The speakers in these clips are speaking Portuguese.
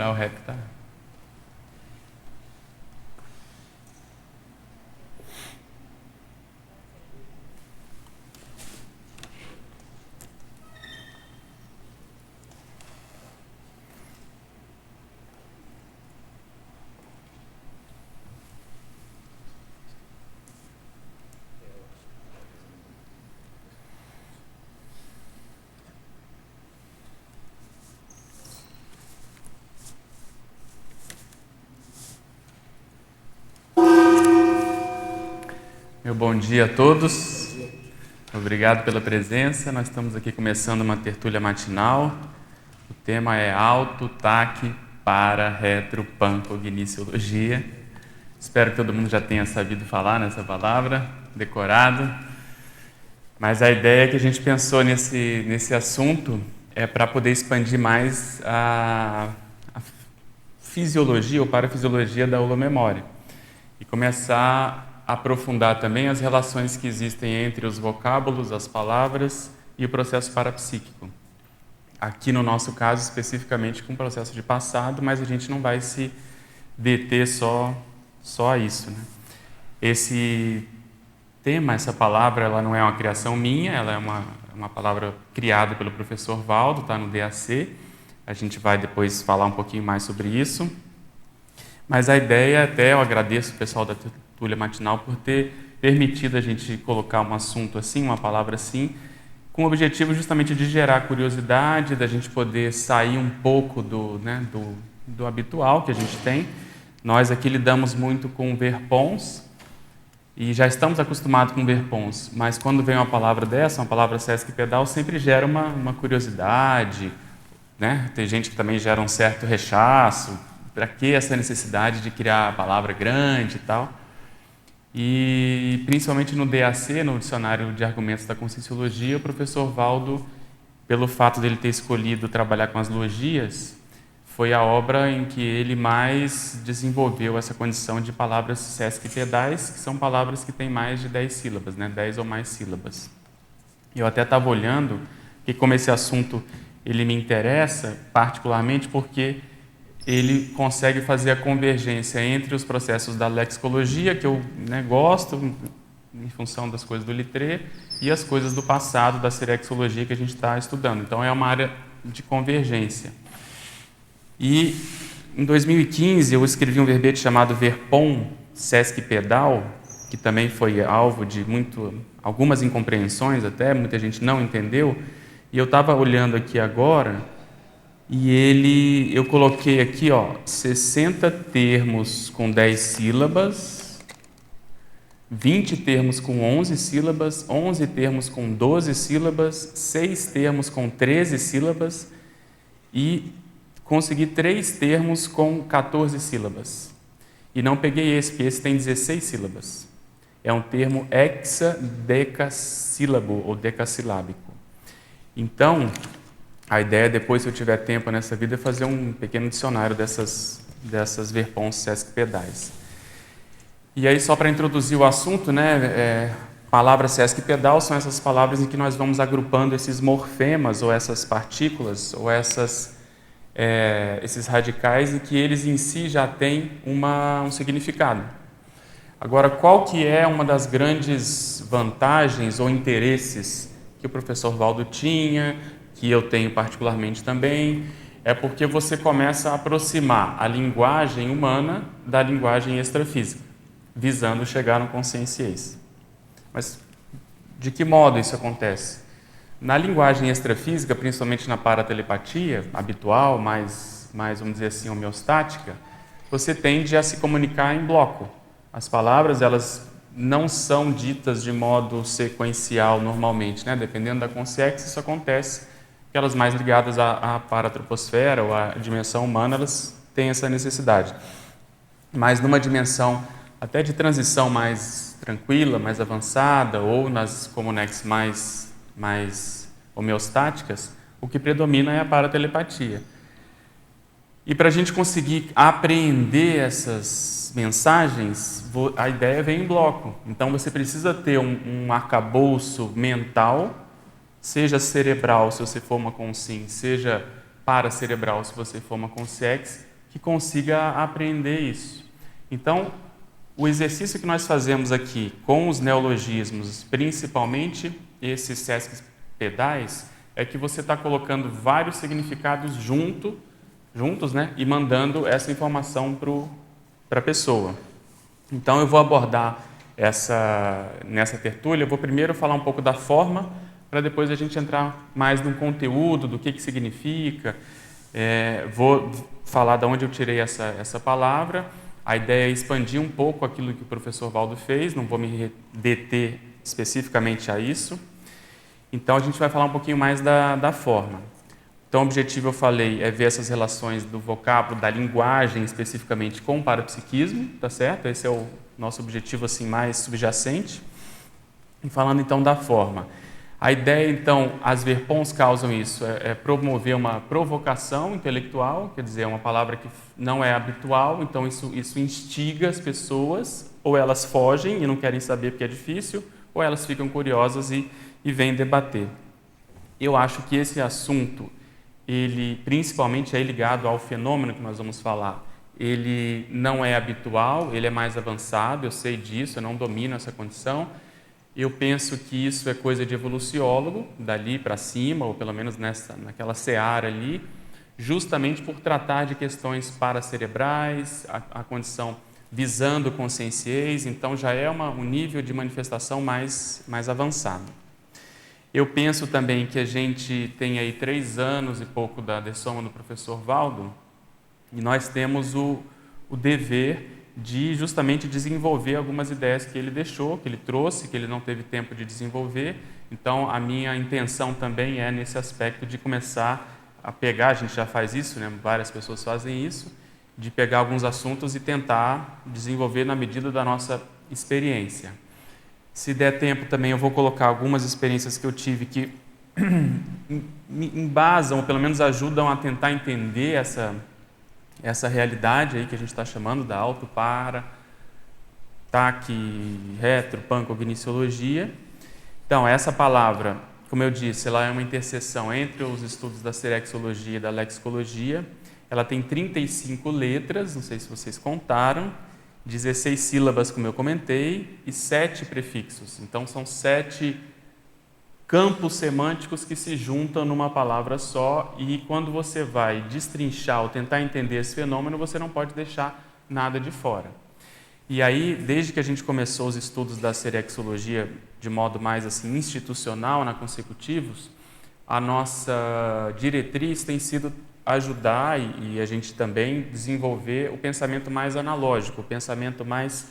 O rap tá. Meu bom dia a todos. Obrigado pela presença. Nós estamos aqui começando uma tertúlia matinal. O tema é auto-taque para retropancogniciologia. Espero que todo mundo já tenha sabido falar nessa palavra, decorado. Mas a ideia que a gente pensou nesse assunto é para poder expandir mais a fisiologia ou parafisiologia da holomemória e começar a aprofundar também as relações que existem entre os vocábulos, as palavras e o processo parapsíquico. Aqui no nosso caso, especificamente com o processo de passado, mas a gente não vai se deter só a isso, né? Esse tema, essa palavra, ela não é uma criação minha, ela é uma palavra criada pelo professor Valdo, está no DAC. A gente vai depois falar um pouquinho mais sobre isso. Mas a ideia, até eu agradeço o pessoal da tertúlia matinal por ter permitido a gente colocar um assunto assim, uma palavra assim, com o objetivo justamente de gerar curiosidade, da gente poder sair um pouco do habitual que a gente tem. Nós aqui lidamos muito com verpons e já estamos acostumados com verpons, mas quando vem uma palavra dessa, uma palavra sesc pedal, sempre gera uma curiosidade, né? Tem gente que também gera um certo rechaço. Para que essa necessidade de criar a palavra grande e tal? E principalmente no DAC, no Dicionário de Argumentos da Conscienciologia, o professor Valdo, pelo fato dele ter escolhido trabalhar com as logias, foi a obra em que ele mais desenvolveu essa condição de palavras sesquipedais, que são palavras que têm mais de 10 sílabas, né? 10 ou mais sílabas. Eu até estava olhando que, como esse assunto ele me interessa particularmente porque ele consegue fazer a convergência entre os processos da lexicologia, que eu gosto, em função das coisas do Littré, e as coisas do passado, da serexologia que a gente está estudando. Então, é uma área de convergência. E, em 2015, eu escrevi um verbete chamado Verpon Sesc Pedal, que também foi alvo de algumas incompreensões até, muita gente não entendeu, e eu estava olhando aqui agora. E eu coloquei aqui, 60 termos com 10 sílabas, 20 termos com 11 sílabas, 11 termos com 12 sílabas, 6 termos com 13 sílabas e consegui 3 termos com 14 sílabas. E não peguei esse, porque esse tem 16 sílabas. É um termo hexadecassílabo ou decassilábico. Então, a ideia, depois, se eu tiver tempo nessa vida, é fazer um pequeno dicionário dessas verpons sesc-pedais. E aí, só para introduzir o assunto, palavras sesc-pedal são essas palavras em que nós vamos agrupando esses morfemas, ou essas partículas, ou esses radicais, e que eles em si já têm um significado. Agora, qual que é uma das grandes vantagens ou interesses que o professor Valdo tinha, que eu tenho particularmente também, é porque você começa a aproximar a linguagem humana da linguagem extrafísica, visando chegar no consciência. Mas de que modo isso acontece? Na linguagem extrafísica, principalmente na paratelepatia habitual, mais vamos dizer assim, homeostática, você tende a se comunicar em bloco. As palavras, elas não são ditas de modo sequencial normalmente, né? Dependendo da consciência, isso acontece. Aquelas mais ligadas à paratroposfera ou à dimensão humana, elas têm essa necessidade. Mas numa dimensão até de transição mais tranquila, mais avançada, ou nas comunex mais homeostáticas, o que predomina é a paratelepatia. E para a gente conseguir apreender essas mensagens, a ideia vem em bloco. Então você precisa ter um arcabouço mental, seja cerebral, se você for uma consciência, seja paracerebral, se você for uma consciex, que consiga aprender isso. Então, o exercício que nós fazemos aqui com os neologismos, principalmente esses sesquipedais, é que você está colocando vários significados juntos, né, e mandando essa informação para a pessoa. Então, eu vou abordar nessa tertúlia, eu vou primeiro falar um pouco da forma, para depois a gente entrar mais no conteúdo, do que significa. Vou falar de onde eu tirei essa palavra. A ideia é expandir um pouco aquilo que o professor Valdo fez, não vou me deter especificamente a isso. Então, a gente vai falar um pouquinho mais da forma. Então, o objetivo, eu falei, é ver essas relações do vocábulo, da linguagem especificamente com o parapsiquismo, tá certo? Esse é o nosso objetivo assim, mais subjacente. E falando então da forma. A ideia, então, as verpons causam isso, é promover uma provocação intelectual, quer dizer, é uma palavra que não é habitual, então isso instiga as pessoas, ou elas fogem e não querem saber porque é difícil, ou elas ficam curiosas e vêm debater. Eu acho que esse assunto, ele principalmente é ligado ao fenômeno que nós vamos falar. Ele não é habitual, ele é mais avançado, eu sei disso, eu não domino essa condição. Eu penso que isso é coisa de evoluciólogo, dali para cima, ou pelo menos naquela seara ali, justamente por tratar de questões paracerebrais, a condição visando conscienciês, então já é um nível de manifestação mais avançado. Eu penso também que a gente tem aí 3 anos e pouco da dessoma do professor Valdo, e nós temos o dever de justamente desenvolver algumas ideias que ele deixou, que ele trouxe, que ele não teve tempo de desenvolver. Então, a minha intenção também é nesse aspecto de começar a pegar, a gente já faz isso, né? Várias pessoas fazem isso, de pegar alguns assuntos e tentar desenvolver na medida da nossa experiência. Se der tempo também eu vou colocar algumas experiências que eu tive que embasam, ou pelo menos ajudam a tentar entender essa realidade aí que a gente está chamando da auto-para, TAC, retro, pancogniciologia. Então, essa palavra, como eu disse, ela é uma interseção entre os estudos da serexologia e da lexicologia. Ela tem 35 letras, não sei se vocês contaram, 16 sílabas, como eu comentei, e 7 prefixos. Então, são 7 campos semânticos que se juntam numa palavra só, e quando você vai destrinchar ou tentar entender esse fenômeno, você não pode deixar nada de fora. E aí, desde que a gente começou os estudos da serexologia de modo mais assim institucional, na Consecutivos, a nossa diretriz tem sido ajudar e a gente também desenvolver o pensamento mais analógico, o pensamento mais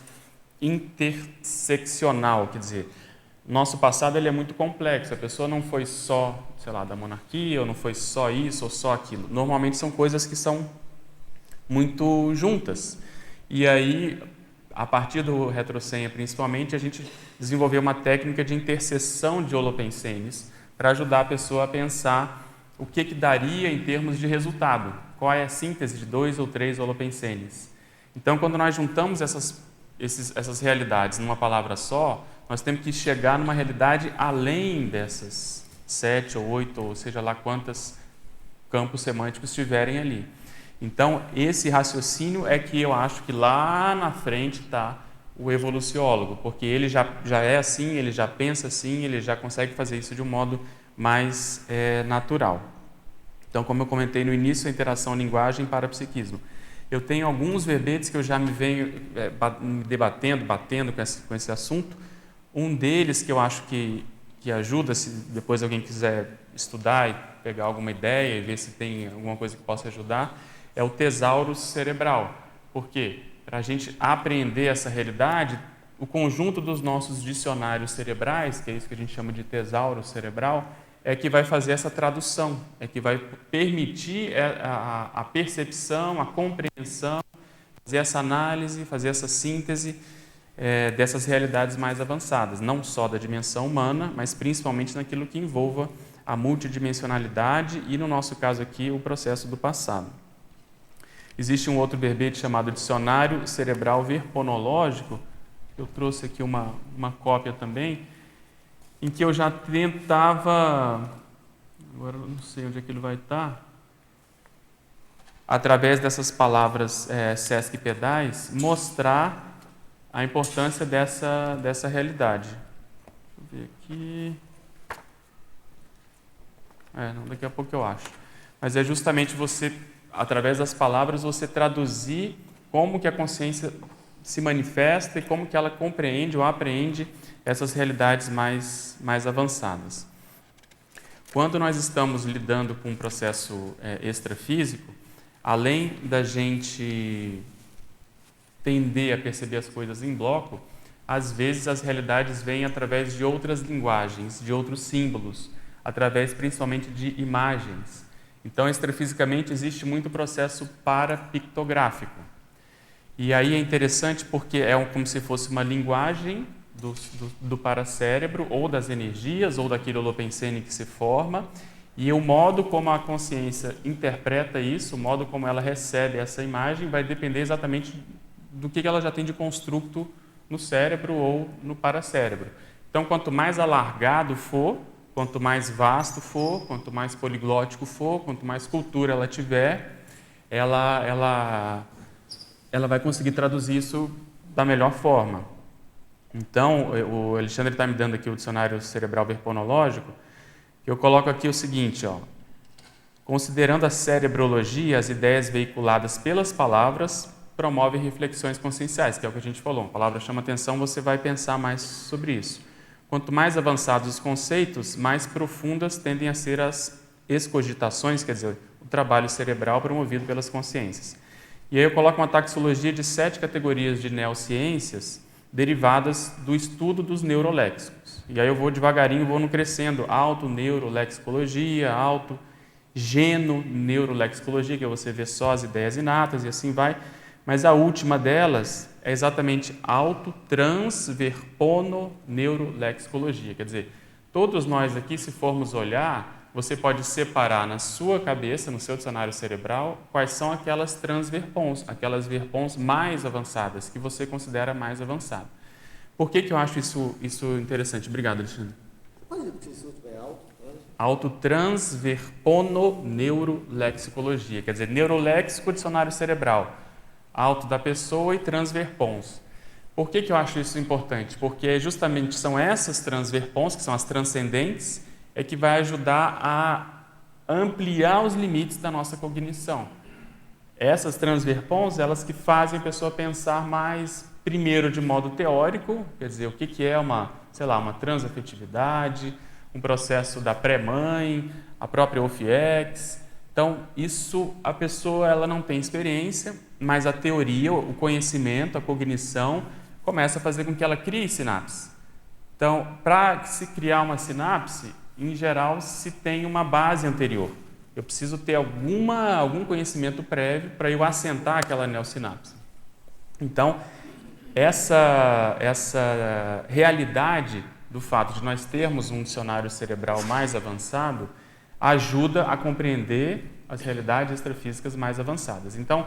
interseccional, quer dizer, nosso passado ele é muito complexo, a pessoa não foi só, sei lá, da monarquia, ou não foi só isso ou só aquilo. Normalmente são coisas que são muito juntas. E aí, a partir do retrocenha principalmente, a gente desenvolveu uma técnica de interseção de holopensenes para ajudar a pessoa a pensar o que daria em termos de resultado, qual é a síntese de 2 ou 3 holopensenes. Então, quando nós juntamos essas realidades numa palavra só, nós temos que chegar numa realidade além dessas 7 ou 8, ou seja lá quantos campos semânticos tiverem ali. Então, esse raciocínio é que eu acho que lá na frente está o evoluciólogo, porque ele já é assim, ele já pensa assim, ele já consegue fazer isso de um modo mais natural. Então, como eu comentei no início, a interação linguagem para psiquismo. Eu tenho alguns verbetes que eu já me venho batendo com esse assunto. Um deles que eu acho que ajuda, se depois alguém quiser estudar e pegar alguma ideia e ver se tem alguma coisa que possa ajudar, é o tesauro cerebral. Por quê? Para a gente apreender essa realidade, o conjunto dos nossos dicionários cerebrais, que é isso que a gente chama de tesauro cerebral, é que vai fazer essa tradução, é que vai permitir a percepção, a compreensão, fazer essa análise, fazer essa síntese dessas realidades mais avançadas, não só da dimensão humana, mas principalmente naquilo que envolva a multidimensionalidade e, no nosso caso aqui, o processo do passado. Existe um outro verbete chamado Dicionário Cerebral Verponológico, eu trouxe aqui uma cópia também, em que eu já tentava, agora eu não sei onde é que ele vai estar, através dessas palavras Sesc e Pedais, mostrar a importância dessa realidade. Deixa eu ver aqui. Daqui a pouco eu acho. Mas é justamente você, através das palavras, você traduzir como que a consciência se manifesta e como que ela compreende ou apreende essas realidades mais avançadas. Quando nós estamos lidando com um processo extrafísico, além da gente tender a perceber as coisas em bloco, às vezes as realidades vêm através de outras linguagens, de outros símbolos, através principalmente de imagens. Então, extrafisicamente, existe muito processo parapictográfico. E aí é interessante porque é como se fosse uma linguagem do paracérebro, ou das energias, ou daquele holopensene que se forma, e o modo como a consciência interpreta isso, o modo como ela recebe essa imagem, vai depender exatamente do que ela já tem de construto no cérebro ou no paracérebro. Então, quanto mais alargado for, quanto mais vasto for, quanto mais poliglótico for, quanto mais cultura ela tiver, ela vai conseguir traduzir isso da melhor forma. Então, o Alexandre está me dando aqui o dicionário cerebral verponológico, que eu coloco aqui o seguinte, considerando a cerebrologia, as ideias veiculadas pelas palavras promovem reflexões conscienciais, que é o que a gente falou. A palavra chama atenção, você vai pensar mais sobre isso. Quanto mais avançados os conceitos, mais profundas tendem a ser as excogitações, quer dizer, o trabalho cerebral promovido pelas consciências. E aí eu coloco uma taxologia de 7 categorias de neociências derivadas do estudo dos neuroléxicos. E aí eu vou devagarinho, vou no crescendo, auto-neurolexicologia, auto-geno-neurolexicologia, que é você vê só as ideias inatas e assim vai. Mas a última delas é exatamente auto-transverpono-neurolexicologia. Quer dizer, todos nós aqui, se formos olhar, você pode separar na sua cabeça, no seu dicionário cerebral, quais são aquelas transverpons, aquelas verpons mais avançadas, que você considera mais avançada. Por que eu acho isso interessante? Obrigado, Alexandre. Pode repetir isso bem alto? Autotransverpono-neurolexicologia, quer dizer, neuroléxico, dicionário cerebral. Auto da pessoa e transverpons. Por que eu acho isso importante? Porque justamente são essas transverpons, que são as transcendentes, é que vai ajudar a ampliar os limites da nossa cognição. Essas transverpons, elas que fazem a pessoa pensar mais, primeiro, de modo teórico, quer dizer, o que é uma transafetividade, um processo da pré-mãe, a própria OFIEX. Então, isso, a pessoa ela não tem experiência, mas a teoria, o conhecimento, a cognição, começa a fazer com que ela crie sinapse. Então, para se criar uma sinapse, em geral, se tem uma base anterior. Eu preciso ter algum conhecimento prévio para eu assentar aquela neosinapse. Então, essa realidade do fato de nós termos um dicionário cerebral mais avançado ajuda a compreender as realidades extrafísicas mais avançadas. Então,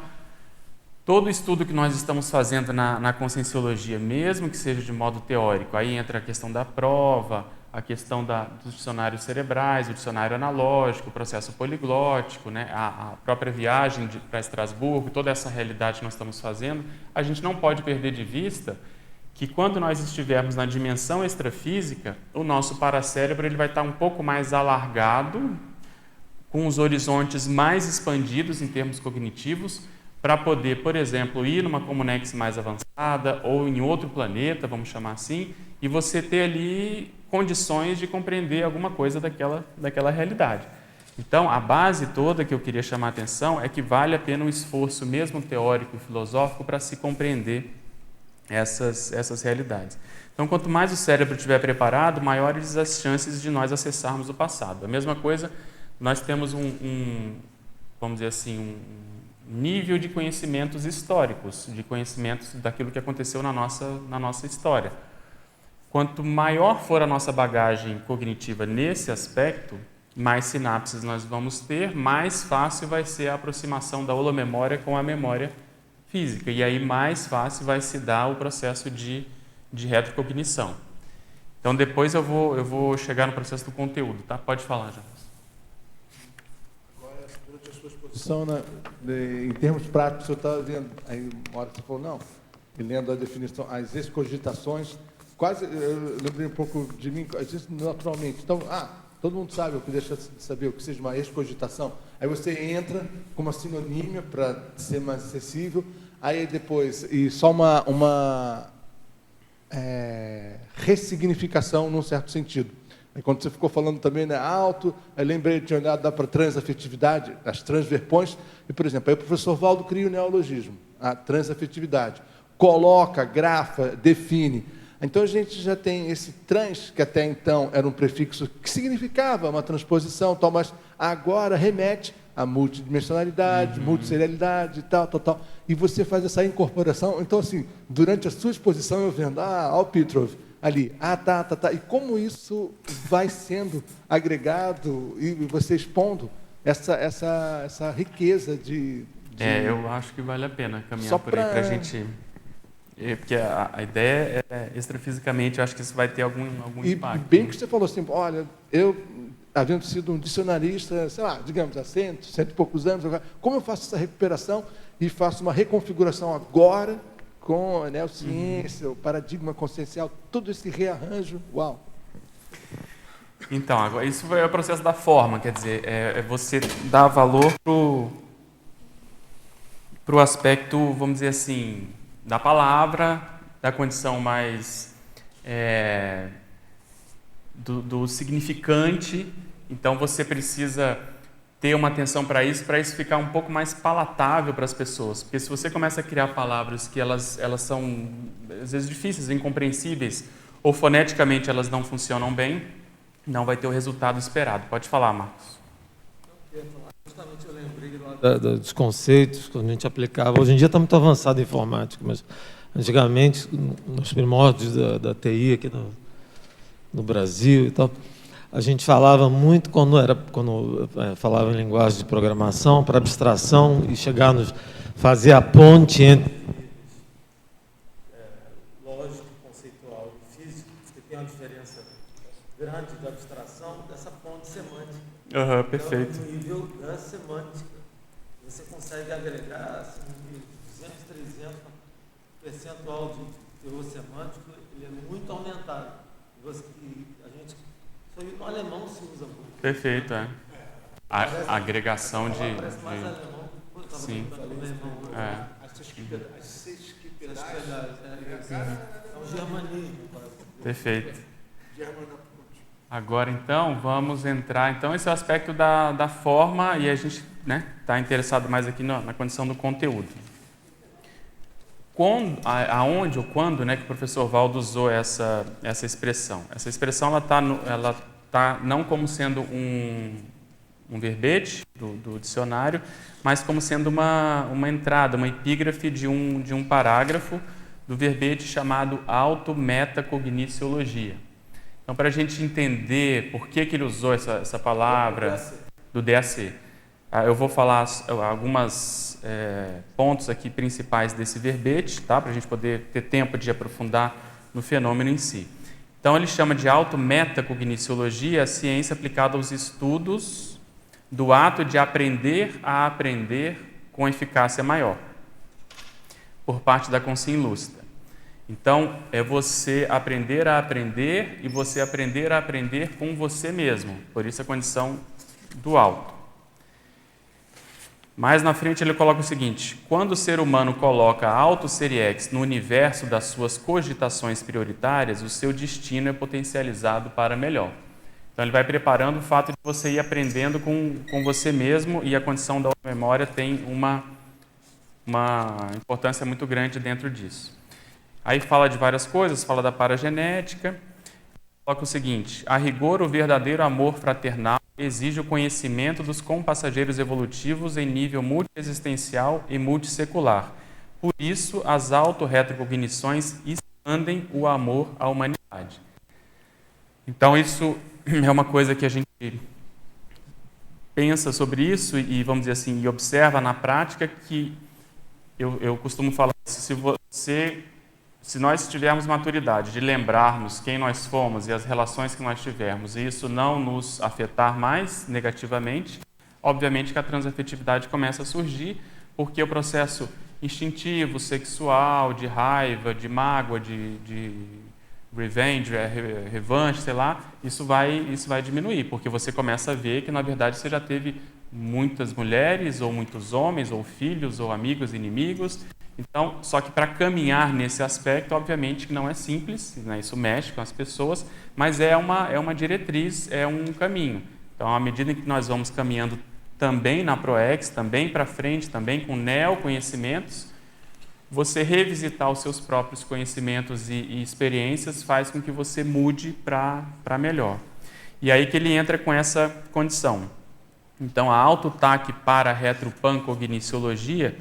todo estudo que nós estamos fazendo na conscienciologia, mesmo que seja de modo teórico, aí entra a questão da prova, a questão dos dicionários cerebrais, o dicionário analógico, o processo poliglótico, né? A própria viagem para Estrasburgo, toda essa realidade que nós estamos fazendo, a gente não pode perder de vista que quando nós estivermos na dimensão extrafísica, o nosso paracérebro ele vai estar um pouco mais alargado, com os horizontes mais expandidos em termos cognitivos, para poder, por exemplo, ir numa comunex mais avançada ou em outro planeta, vamos chamar assim, e você ter ali condições de compreender alguma coisa daquela realidade. Então, a base toda que eu queria chamar a atenção é que vale a pena um esforço, mesmo teórico e filosófico, para se compreender essas realidades. Então, quanto mais o cérebro estiver preparado, maiores as chances de nós acessarmos o passado. A mesma coisa, nós temos vamos dizer assim, um nível de conhecimentos históricos, de conhecimentos daquilo que aconteceu na nossa história. Quanto maior for a nossa bagagem cognitiva nesse aspecto, mais sinapses nós vamos ter, mais fácil vai ser a aproximação da holomemória com a memória física. E aí mais fácil vai se dar o processo de retrocognição. Então depois eu vou chegar no processo do conteúdo, tá? Pode falar, Jonas. Agora, Durante a sua exposição, em termos práticos, eu estava vendo, aí uma hora você falou, não, e lendo a definição, as excogitações, quase, eu lembrei um pouco de mim, às vezes naturalmente. Então, todo mundo sabe, eu deixa de saber o que seja uma excogitação. Aí você entra com uma sinonímia para ser mais acessível, aí depois, e só uma ressignificação num certo sentido. Aí quando você ficou falando também, né, alto, eu lembrei de olhar para a transafetividade, as transverpões, e, por exemplo, aí o professor Valdo cria o neologismo, a transafetividade, coloca, grafa, define. Então a gente já tem esse trans, que até então era um prefixo que significava uma transposição, tal, mas agora remete à multidimensionalidade, multisserialidade, tal. E você faz essa incorporação. Então, assim, durante a sua exposição, eu vendo, olha o Petrov ali, tá. E como isso vai sendo agregado e você expondo essa riqueza de... eu acho que vale a pena caminhar por aí para a gente... Porque a ideia é, extrafisicamente, eu acho que isso vai ter algum impacto. E bem que você falou assim, olha, eu, havendo sido um dicionarista, sei lá, digamos, há cento e poucos anos, como eu faço essa recuperação e faço uma reconfiguração agora com a neociência, o paradigma consciencial, todo esse rearranjo, uau! Então, agora, isso é o processo da forma, quer dizer, é você dar valor para o aspecto, vamos dizer assim, da palavra, da condição mais do significante. Então você precisa ter uma atenção para isso ficar um pouco mais palatável para as pessoas. Porque se você começa a criar palavras que elas são às vezes difíceis, incompreensíveis, ou foneticamente elas não funcionam bem, não vai ter o resultado esperado. Pode falar, Marcos. Justamente eu lembrei lá dos conceitos que a gente aplicava. Hoje em dia está muito avançado a informática, mas antigamente, nos primórdios da TI aqui no Brasil e tal, a gente falava muito quando falava em linguagem de programação para abstração e fazer a ponte entre lógico, conceitual e físico, porque tem uma diferença grande da abstração dessa ponte semântica. Perfeito. Então, no nível da semântica, você consegue agregar assim, 200, 300 percentual de teor semântico, ele é muito aumentado. No alemão se usa muito. Perfeito, A agregação de... Parece mais alemão. Sim. As sesquipedais. É um germanismo. Perfeito. Agora, então, vamos entrar... Então, esse é o aspecto da forma e a gente está interessado mais aqui na condição do conteúdo. Aonde ou quando que o professor Valdo usou essa expressão? Essa expressão ela tá não como sendo um verbete do dicionário, mas como sendo uma entrada, uma epígrafe de um parágrafo do verbete chamado auto-metacogniciologia. Então, para a gente entender por que ele usou essa palavra do DAC, eu vou falar alguns pontos aqui principais desse verbete, tá? Para a gente poder ter tempo de aprofundar no fenômeno em si. Então, ele chama de auto-metacogniciologia a ciência aplicada aos estudos do ato de aprender a aprender com eficácia maior, por parte da consciência lúcida. Então, é você aprender a aprender e você aprender a aprender com você mesmo. Por isso a condição do auto. Mais na frente ele coloca o seguinte: quando o ser humano coloca auto-seriex no universo das suas cogitações prioritárias, o seu destino é potencializado para melhor. Então ele vai preparando o fato de você ir aprendendo com você mesmo, e a condição da memória tem uma importância muito grande dentro disso. Aí fala de várias coisas, fala da paragenética, coloca o seguinte: a rigor, o verdadeiro amor fraternal exige o conhecimento dos compassageiros evolutivos em nível multiexistencial e multissecular. Por isso, as autorretrocognições expandem o amor à humanidade. Então, isso é uma coisa que a gente pensa sobre isso e, vamos dizer assim, e observa na prática, que eu costumo falar isso: se nós tivermos maturidade de lembrarmos quem nós fomos e as relações que nós tivemos, e isso não nos afetar mais negativamente, obviamente que a transafetividade começa a surgir, porque o processo instintivo, sexual, de raiva, de mágoa, de revenge, revanche, sei lá, isso vai diminuir, porque você começa a ver que, na verdade, você já teve muitas mulheres, ou muitos homens, ou filhos, ou amigos, inimigos. Então, só que para caminhar nesse aspecto, obviamente que não é simples, né? Isso mexe com as pessoas, mas é uma diretriz, é um caminho. Então, à medida que nós vamos caminhando também na ProEx, também para frente, também com neoconhecimentos, você revisitar os seus próprios conhecimentos e experiências faz com que você mude para melhor. E aí que ele entra com essa condição. Então, a autotaque para a retropancogniciologia,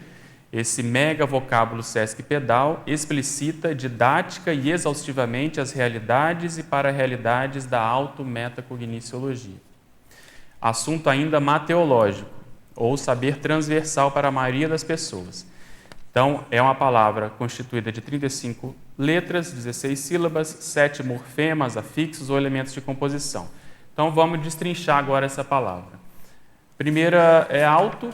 esse mega vocábulo Sesc Pedal, explicita didática e exaustivamente as realidades e para-realidades da auto-metacogniciologia. Assunto ainda mateológico, ou saber transversal para a maioria das pessoas. Então, é uma palavra constituída de 35 letras, 16 sílabas, 7 morfemas, afixos ou elementos de composição. Então, vamos destrinchar agora essa palavra. Primeira é auto,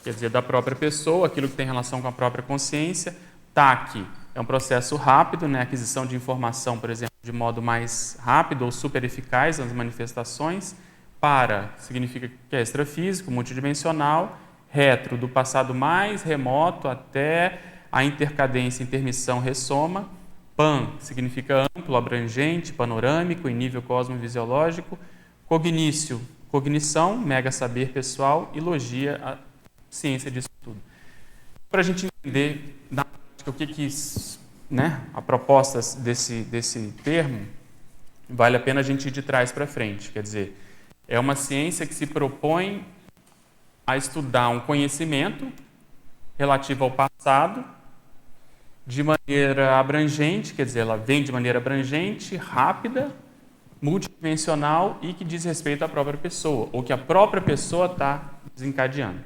quer dizer, da própria pessoa, aquilo que tem relação com a própria consciência. TAC é um processo rápido, né? Aquisição de informação, por exemplo, de modo mais rápido ou super eficaz nas manifestações. Para significa que é extrafísico, multidimensional. Retro, do passado mais remoto até a intercadência, intermissão, ressoma. Pan significa amplo, abrangente, panorâmico, em nível cosmovisiológico. Cognício, cognição, mega saber pessoal. E logia, a ciência disso tudo. Para a gente entender na prática o que né, a proposta desse termo, vale a pena a gente ir de trás para frente. Quer dizer, é uma ciência que se propõe a estudar um conhecimento relativo ao passado de maneira abrangente, quer dizer, ela vem de maneira abrangente, rápida, multidimensional e que diz respeito à própria pessoa, ou que a própria pessoa está desencadeando.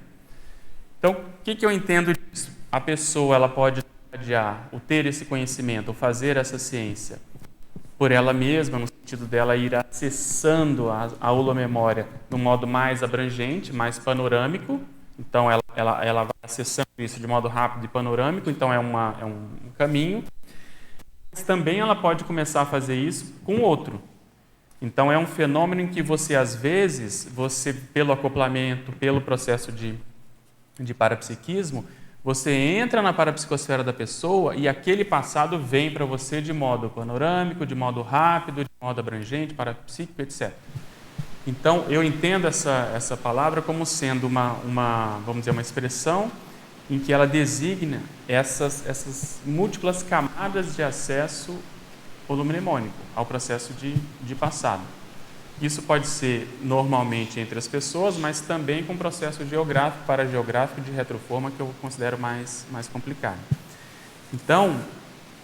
Então, o que eu entendo disso? A pessoa ela pode desencadear o ter esse conhecimento, ou fazer essa ciência por ela mesma, no sentido dela ir acessando a holomemória de um modo mais abrangente, mais panorâmico. Então, ela vai acessando isso de modo rápido e panorâmico, então é um caminho. Mas também ela pode começar a fazer isso com outro. Então, é um fenômeno em que você, às vezes, pelo acoplamento, pelo processo de parapsiquismo, você entra na parapsicosfera da pessoa e aquele passado vem para você de modo panorâmico, de modo rápido, de modo abrangente, parapsíquico, etc. Então, eu entendo essa palavra como sendo vamos dizer, uma expressão em que ela designa essas múltiplas camadas de acesso holomnemônico ao processo de passado. Isso pode ser normalmente entre as pessoas, mas também com processo geográfico, parageográfico de retroforma, que eu considero mais complicado. Então,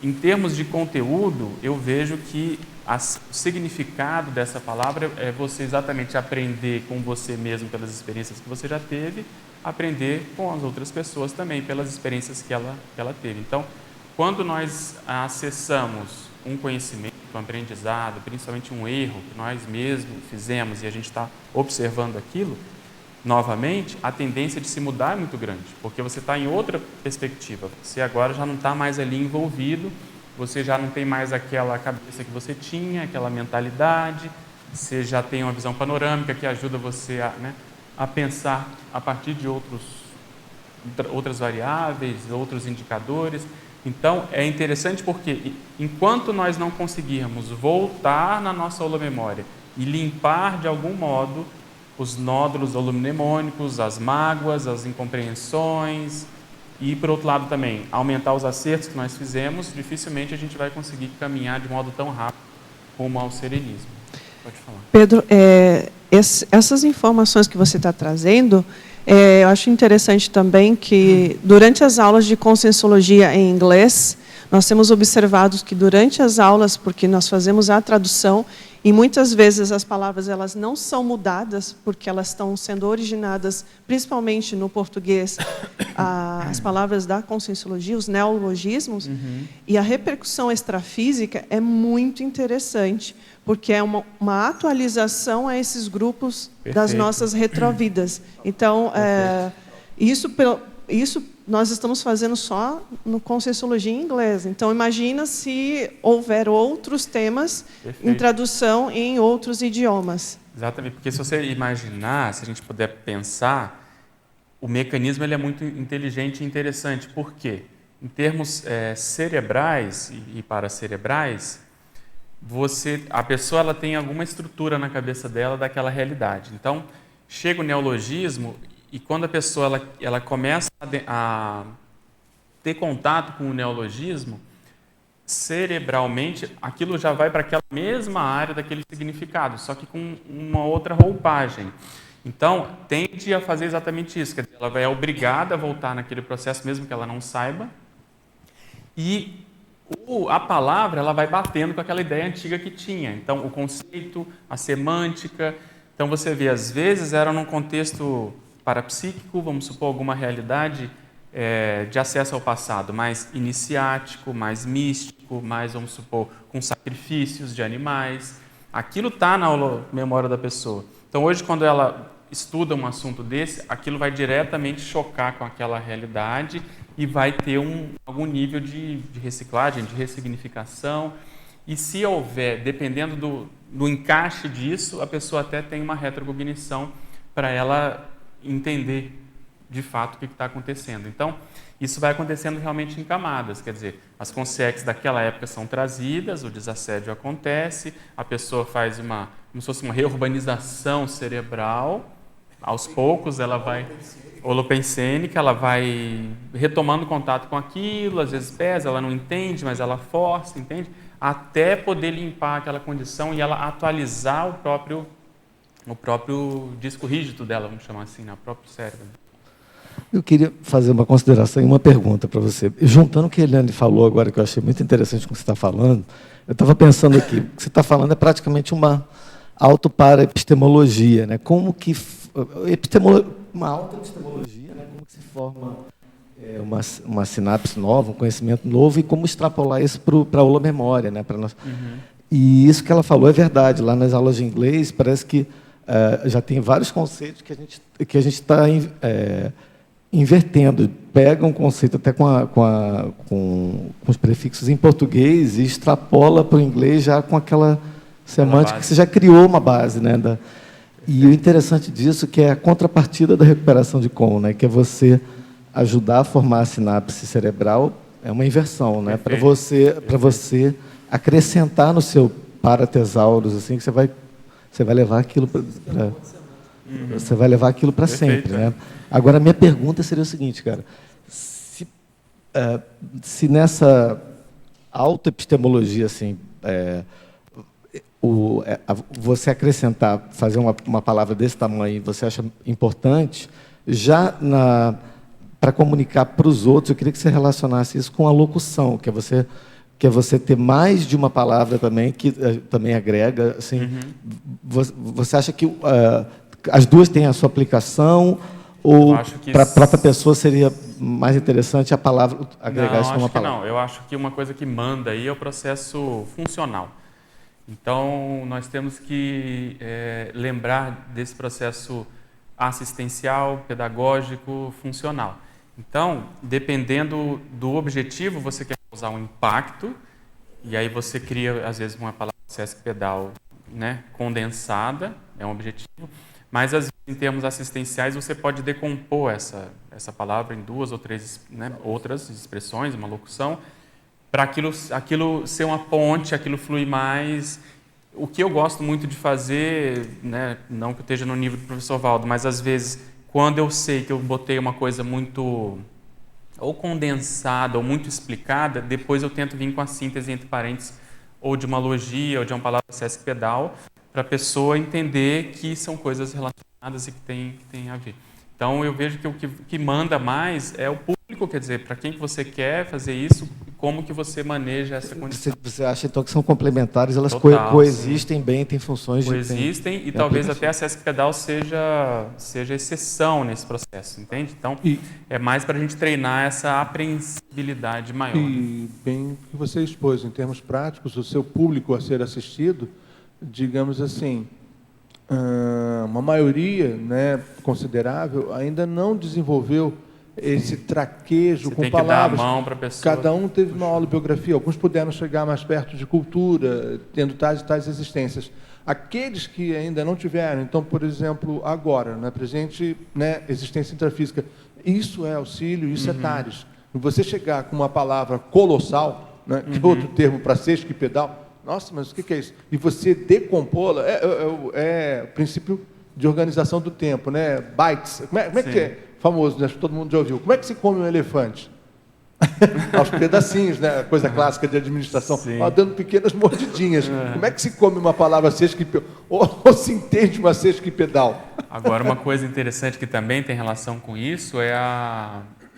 em termos de conteúdo, eu vejo que o significado dessa palavra é você exatamente aprender com você mesmo pelas experiências que você já teve, aprender com as outras pessoas também pelas experiências que ela teve. Então, quando nós acessamos um conhecimento, um aprendizado, principalmente um erro que nós mesmos fizemos e a gente está observando aquilo, novamente, a tendência de se mudar é muito grande, porque você está em outra perspectiva. Você agora já não está mais ali envolvido, você já não tem mais aquela cabeça que você tinha, aquela mentalidade, você já tem uma visão panorâmica que ajuda você a pensar a partir de outras variáveis, outros indicadores. Então, é interessante porque, enquanto nós não conseguirmos voltar na nossa holomemória e limpar, de algum modo, os nódulos holomnemônicos, as mágoas, as incompreensões, e, por outro lado, também, aumentar os acertos que nós fizemos, dificilmente a gente vai conseguir caminhar de modo tão rápido como ao serenismo. Pode falar. Pedro, essas informações que você está trazendo, eu acho interessante também que, durante as aulas de conscienciologia em inglês, nós temos observado que, durante as aulas, porque nós fazemos a tradução, e muitas vezes as palavras elas não são mudadas porque elas estão sendo originadas principalmente no português, as palavras da conscienciologia, os neologismos, e a repercussão extrafísica é muito interessante, porque é uma atualização a esses grupos das nossas retrovidas. Então, isso nós estamos fazendo só no Conscienciologia em inglês. Então, imagina se houver outros temas em tradução em outros idiomas. Exatamente, porque se você imaginar, se a gente puder pensar, o mecanismo ele é muito inteligente e interessante. Por quê? Em termos cerebrais e paracerebrais, a pessoa ela tem alguma estrutura na cabeça dela daquela realidade. Então, chega o neologismo e quando a pessoa ela começa a ter contato com o neologismo, cerebralmente, aquilo já vai para aquela mesma área daquele significado, só que com uma outra roupagem. Então, tende a fazer exatamente isso, quer dizer, ela é obrigada a voltar naquele processo, mesmo que ela não saiba, e a palavra ela vai batendo com aquela ideia antiga que tinha. Então, o conceito, a semântica. Então, você vê, às vezes, era num contexto parapsíquico, vamos supor, alguma realidade de acesso ao passado mais iniciático, mais místico, mais, vamos supor, com sacrifícios de animais. Aquilo está na memória da pessoa. Então, hoje, quando ela estuda um assunto desse, aquilo vai diretamente chocar com aquela realidade e vai ter algum nível de reciclagem, de ressignificação. E se houver, dependendo do encaixe disso, a pessoa até tem uma retrocognição para ela entender de fato o que está acontecendo. Então, isso vai acontecendo realmente em camadas, quer dizer, as consciências daquela época são trazidas, o desassédio acontece, a pessoa faz como se fosse uma reurbanização cerebral, aos poucos ela vai, holopensênica, ela vai retomando contato com aquilo, às vezes pesa, ela não entende, mas ela força, entende? Até poder limpar aquela condição e ela atualizar o próprio disco rígido dela, vamos chamar assim, o próprio cérebro. Eu queria fazer uma consideração e uma pergunta para você. Juntando o que a Eliane falou agora, que eu achei muito interessante com o que você está falando, eu estava pensando aqui, o que você está falando é praticamente uma autoparaepistemologia, né? Como que uma autoepistemologia, né? Como que se forma uma sinapse nova, um conhecimento novo, e como extrapolar isso para a holomemória, né? Para nós. E isso que ela falou é verdade. Lá nas aulas de inglês, parece que já tem vários conceitos que a gente está invertendo. Pega um conceito até com os prefixos em português e extrapola para o inglês já com aquela semântica que você já criou uma base, né? E o interessante disso que é a contrapartida da recuperação de Kohn, né? Que é você ajudar a formar a sinapse cerebral, é uma inversão, né? Para você acrescentar no seu paratesaurus, assim, que você vai levar aquilo você vai levar aquilo para sempre, né? Agora, a minha pergunta seria o seguinte, cara: se nessa autoepistemologia, assim, você acrescentar, fazer uma palavra desse tamanho, você acha importante, já para comunicar para os outros, eu queria que você relacionasse isso com a locução, que é você ter mais de uma palavra também, que também agrega, assim. Você acha que as duas têm a sua aplicação, ou para a própria pessoa seria mais interessante a palavra agregar isso numa palavra? Não, eu acho que uma coisa que manda aí é o processo funcional. Então, nós temos que lembrar desse processo assistencial, pedagógico, funcional. Então, dependendo do objetivo, você quer causar um impacto, e aí você cria, às vezes, uma palavra SESC-pedal, né, condensada, é um objetivo, mas, às vezes, em termos assistenciais, você pode decompor essa palavra em duas ou três, né, outras expressões, uma locução, para aquilo ser uma ponte, aquilo fluir mais. O que eu gosto muito de fazer, né, não que eu esteja no nível do professor Valdo, mas às vezes, quando eu sei que eu botei uma coisa muito ou condensada ou muito explicada, depois eu tento vir com a síntese entre parênteses, ou de uma logia, ou de uma palavra SESC-pedal, para a pessoa entender que são coisas relacionadas e que tem a ver. Então, eu vejo que o que manda mais é o público, quer dizer, para quem que você quer fazer isso, como que você maneja essa condição. Você acha, então, que são complementares, elas Total, coexistem bem, têm funções coexistem de... e talvez até a SESC Pedal seja exceção nesse processo, entende? Então, é mais para a gente treinar essa apreensibilidade maior. E bem o que você expôs, em termos práticos, o seu público a ser assistido, digamos assim, uma maioria, né, considerável ainda não desenvolveu esse traquejo Você com tem que palavras. dar a mão para a pessoa. Cada um teve uma aula de biografia, alguns puderam chegar mais perto de cultura, tendo tais e tais existências. Aqueles que ainda não tiveram, então, por exemplo, agora, na presente, né, existência intrafísica, isso é auxílio, isso é TARES. Você chegar com uma palavra colossal, né, que é outro termo para sesquipedal, nossa, mas o que é isso? E você decompô-la, é o princípio de organização do tempo, né? Bytes. Como é que é famoso, né? Todo mundo já ouviu. Como é que se come um elefante? Aos pedacinhos, né? Coisa clássica de administração. Ó, dando pequenas mordidinhas. Como é que se come uma palavra sesquipedal? Ou se entende uma sesquipedal? Agora, uma coisa interessante que também tem relação com isso é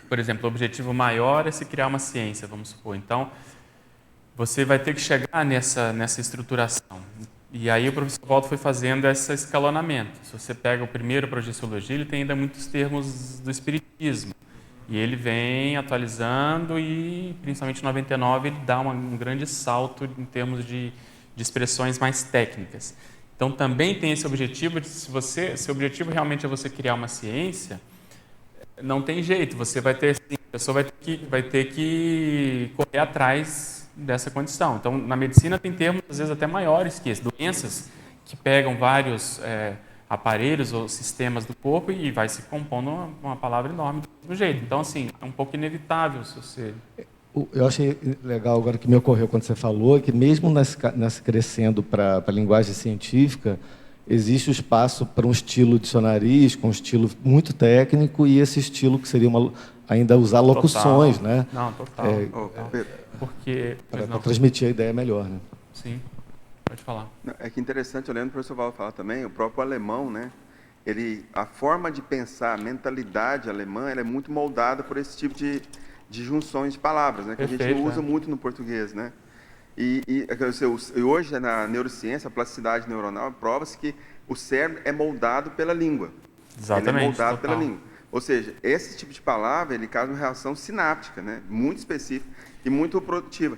por exemplo, o objetivo maior é se criar uma ciência, vamos supor. Então, você vai ter que chegar nessa estruturação. E aí o professor Waldo foi fazendo esse escalonamento. Se você pega o primeiro Projeciologia, ele tem ainda muitos termos do espiritismo. E ele vem atualizando e, principalmente em 99, ele dá um grande salto em termos de expressões mais técnicas. Então, também tem esse objetivo de, se o objetivo realmente é você criar uma ciência, não tem jeito, você vai ter, a pessoa vai ter que correr atrás dessa condição. Então, na medicina tem termos, às vezes, até maiores que esses. Doenças que pegam vários aparelhos ou sistemas do corpo e vai se compondo uma palavra enorme do mesmo jeito. Então, assim, é um pouco inevitável se você... Eu achei legal agora que me ocorreu quando você falou que mesmo nessa crescendo para a linguagem científica, existe o espaço para um estilo dicionarístico, um estilo muito técnico e esse estilo que seria ainda usar locuções, total, né? Não, total. Porque... Para transmitir a ideia melhor, né? Sim, pode falar. É que interessante, olhando para o professor Valdo falar também, o próprio alemão, né? A forma de pensar, a mentalidade alemã, ela é muito moldada por esse tipo de junções de palavras, né? Que a gente não usa muito no português, né? E hoje, na neurociência, a plasticidade neuronal, prova-se que o cérebro é moldado pela língua. Exatamente. Ele é moldado total. pela língua. Ou seja, esse tipo de palavra, ele causa uma reação sináptica, né? Muito específica e muito produtiva.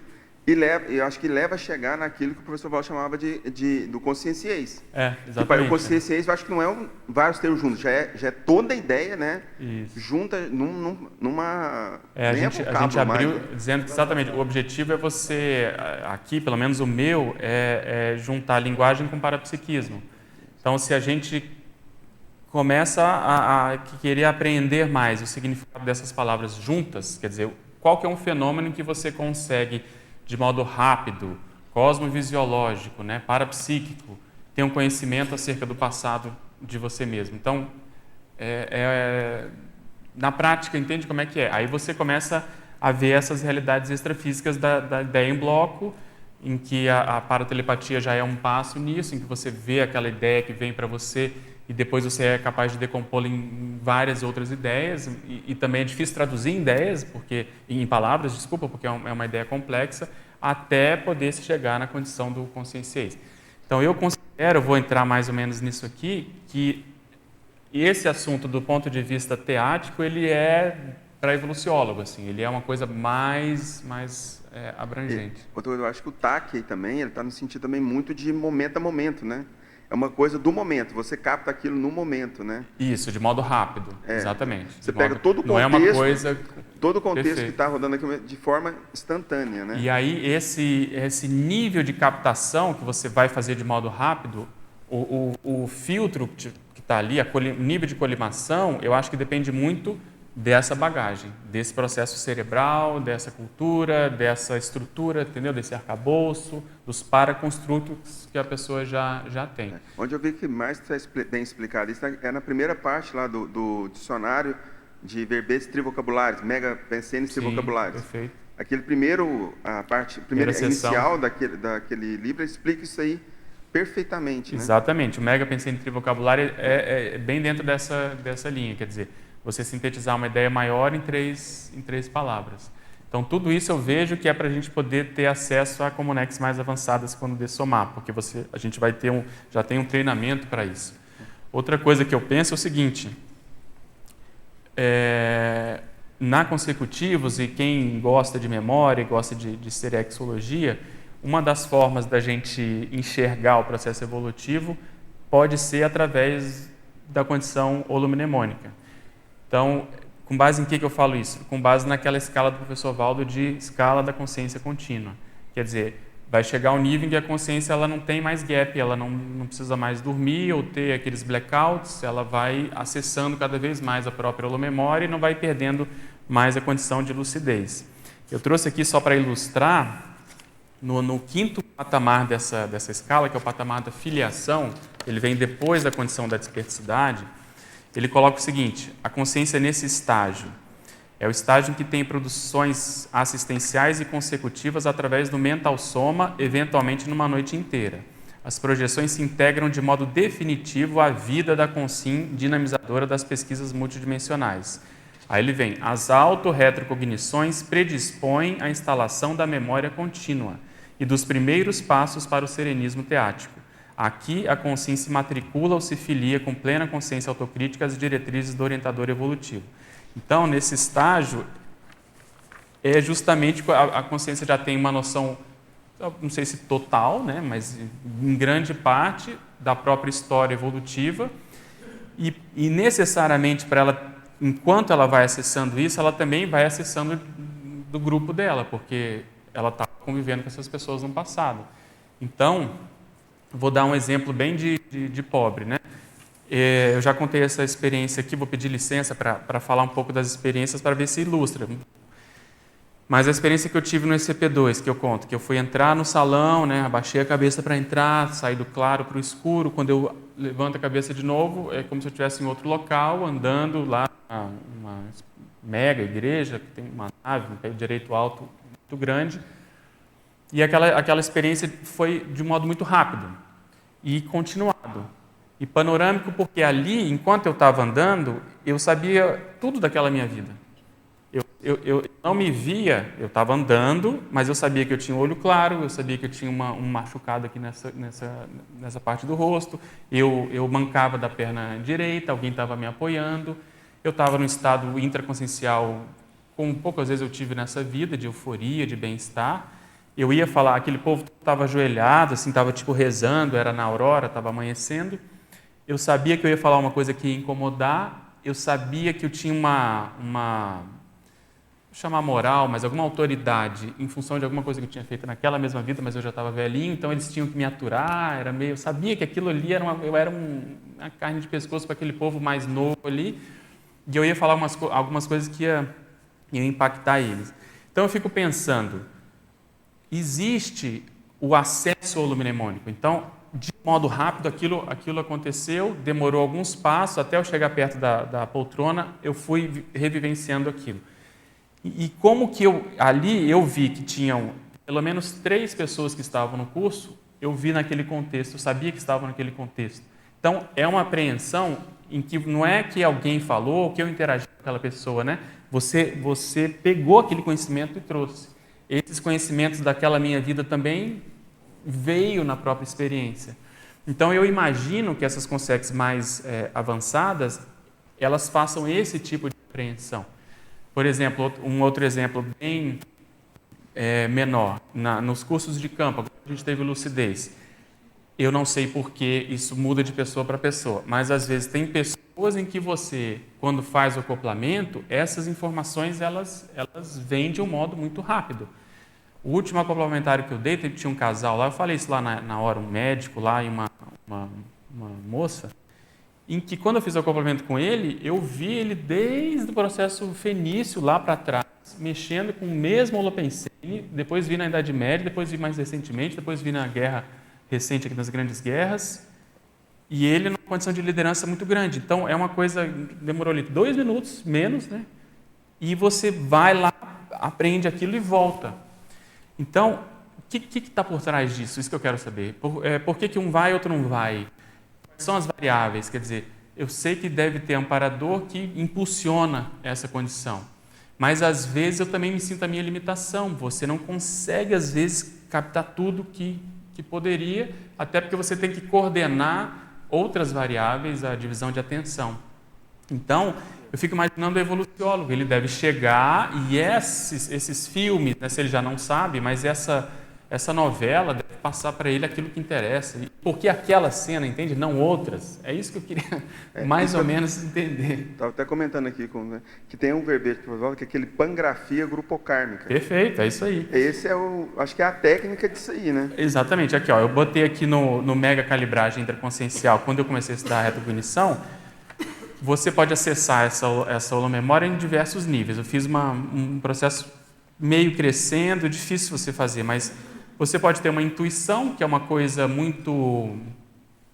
Eu acho que leva a chegar naquilo que o professor Val chamava do conscienciês. Exatamente. O conscienciês, eu acho que não é vários termos juntos, já é toda a ideia, né? Isso. Junta numa... A gente abriu dizendo que exatamente o objetivo é você, aqui, pelo menos o meu, é juntar linguagem com parapsiquismo. Então, se a gente começa a querer apreender mais o significado dessas palavras juntas, quer dizer, qual que é um fenômeno em que você consegue, de modo rápido, cosmovisiológico, né, parapsíquico, ter um conhecimento acerca do passado de você mesmo. Então, na prática, entende como é que é? Aí você começa a ver essas realidades extrafísicas da ideia em bloco, em que a paratelepatia já é um passo nisso, em que você vê aquela ideia que vem para você e depois você é capaz de decompô-la em várias outras ideias, e também é difícil traduzir em ideias, em palavras, desculpa, porque é uma ideia complexa, até poder se chegar na condição do conscienciês. Então, eu considero, vou entrar mais ou menos nisso aqui, que esse assunto, do ponto de vista teático, ele é para evoluciólogo, assim, ele é uma coisa mais abrangente. Eu acho que o TAC também, ele está no sentido também muito de momento a momento, né? É uma coisa do momento, você capta aquilo no momento, né? Isso, de modo rápido, exatamente. Você pega todo o contexto, não é uma coisa... todo o contexto Perfeito. que está rodando aqui de forma instantânea, né? E aí, esse nível de captação que você vai fazer de modo rápido, o filtro que está ali, o nível de colimação, eu acho que depende muito dessa bagagem, desse processo cerebral, dessa cultura, dessa estrutura, entendeu? Desse arcabouço, dos paraconstrutos que a pessoa já tem. Onde eu vi que mais está bem explicado isso é na primeira parte lá do dicionário de verbetes trivocabulares, mega pensenes trivocabulares. Perfeito. Aquele a primeira inicial daquele livro explica isso aí perfeitamente. Exatamente. Né? O mega pensene trivocabulário é bem dentro dessa linha, quer dizer, você sintetizar uma ideia maior em três palavras. Então, tudo isso eu vejo que é para a gente poder ter acesso a Comunex mais avançadas quando dessomar, porque a gente vai ter já tem um treinamento para isso. Outra coisa que eu penso é o seguinte, na consecutivos, e quem gosta de memória, gosta de seriexologia, uma das formas da gente enxergar o processo evolutivo pode ser através da condição holomnemônica. Então, com base em que eu falo isso? Com base naquela escala do professor Valdo de escala da consciência contínua. Quer dizer, vai chegar um nível em que a consciência ela não tem mais gap, ela não precisa mais dormir ou ter aqueles blackouts, ela vai acessando cada vez mais a própria holomemória e não vai perdendo mais a condição de lucidez. Eu trouxe aqui só para ilustrar, no quinto patamar dessa escala, que é o patamar da filiação, ele vem depois da condição da desperticidade. Ele coloca o seguinte: a consciência nesse estágio é o estágio em que tem produções assistenciais e consecutivas através do mental soma, eventualmente numa noite inteira. As projeções se integram de modo definitivo à vida da consim dinamizadora das pesquisas multidimensionais. Aí ele vem: as autorretrocognições predispõem à instalação da memória contínua e dos primeiros passos para o serenismo teático. Aqui, a consciência se matricula ou se filia com plena consciência autocrítica às diretrizes do orientador evolutivo. Então, nesse estágio, é justamente a consciência já tem uma noção, não sei se total, né, mas em grande parte da própria história evolutiva, e necessariamente para ela, enquanto ela vai acessando isso, ela também vai acessando do grupo dela, porque ela está convivendo com essas pessoas no passado. Então, vou dar um exemplo bem de pobre, né? Eu já contei essa experiência aqui, vou pedir licença para falar um pouco das experiências para ver se ilustra. Mas a experiência que eu tive no ECP2, que eu conto, que eu fui entrar no salão, né, abaixei a cabeça para entrar, saí do claro para o escuro, quando eu levanto a cabeça de novo, é como se eu estivesse em outro local, andando lá, uma mega igreja, que tem uma nave, um pé direito alto muito grande. E aquela experiência foi de um modo muito rápido e continuado. E panorâmico porque ali, enquanto eu estava andando, eu sabia tudo daquela minha vida. Eu não me via, eu estava andando, mas eu sabia que eu tinha um olho claro, eu sabia que eu tinha um machucado aqui nessa parte do rosto, eu mancava da perna direita, alguém estava me apoiando, eu estava num estado intraconsciencial, como poucas vezes eu tive nessa vida, de euforia, de bem-estar. Eu ia falar, aquele povo estava ajoelhado, assim, estava tipo rezando, era na aurora, estava amanhecendo. Eu sabia que eu ia falar uma coisa que ia incomodar, eu sabia que eu tinha vou chamar moral, mas alguma autoridade em função de alguma coisa que eu tinha feito naquela mesma vida, mas eu já estava velhinho, então eles tinham que me aturar, eu sabia que aquilo ali eu era uma carne de pescoço para aquele povo mais novo ali, e eu ia falar algumas coisas que iam impactar eles. Então eu fico pensando, existe o acesso holomnemônico. Então, de modo rápido, aquilo aconteceu, demorou alguns passos, até eu chegar perto da poltrona, eu fui revivenciando aquilo. E como que ali eu vi que tinham pelo menos 3 pessoas que estavam no curso, eu vi naquele contexto, eu sabia que estavam naquele contexto. Então, é uma apreensão em que não é que alguém falou, que eu interagi com aquela pessoa, né? Você pegou aquele conhecimento e trouxe. Esses conhecimentos daquela minha vida também veio na própria experiência. Então, eu imagino que essas consciências mais avançadas, elas façam esse tipo de apreensão. Por exemplo, um outro exemplo bem menor, nos cursos de campo, a gente teve lucidez. Eu não sei porque isso muda de pessoa para pessoa, mas às vezes tem pessoas em que você, quando faz o acoplamento, essas informações elas vêm de um modo muito rápido. O último acoplamentário que eu dei, tinha um casal lá, eu falei isso lá na hora, um médico lá e uma moça, em que quando eu fiz o acoplamento com ele, eu vi ele desde o processo fenício lá para trás, mexendo com o mesmo holopensene, depois vi na Idade Média, depois vi mais recentemente, depois vi na guerra recente aqui nas grandes guerras, e ele numa condição de liderança muito grande. Então, é uma coisa, demorou ali 2 minutos, menos, né? E você vai lá, aprende aquilo e volta. Então, o que está por trás disso? Isso que eu quero saber. Por que um vai e outro não vai? Quais são as variáveis? Quer dizer, eu sei que deve ter amparador que impulsiona essa condição. Mas, às vezes, eu também me sinto a minha limitação. Você não consegue, às vezes, captar tudo que poderia, até porque você tem que coordenar outras variáveis, a divisão de atenção. Então, eu fico imaginando o evoluciólogo, ele deve chegar e esses filmes, né, se ele já não sabe, mas essa novela deve passar para ele aquilo que interessa. Porque aquela cena, entende? Não outras. É isso que eu queria mais ou menos entender. Estava até comentando aqui que tem um verbete que é aquele pangrafia grupocármica. Perfeito, é isso aí. Esse acho que é a técnica disso aí, né? Exatamente. Aqui, ó, eu botei aqui no mega calibragem interconsciencial, quando eu comecei a estudar a retrocognição, você pode acessar essa holomemória em diversos níveis. Eu fiz um processo meio crescendo, difícil você fazer, mas você pode ter uma intuição, que é uma coisa muito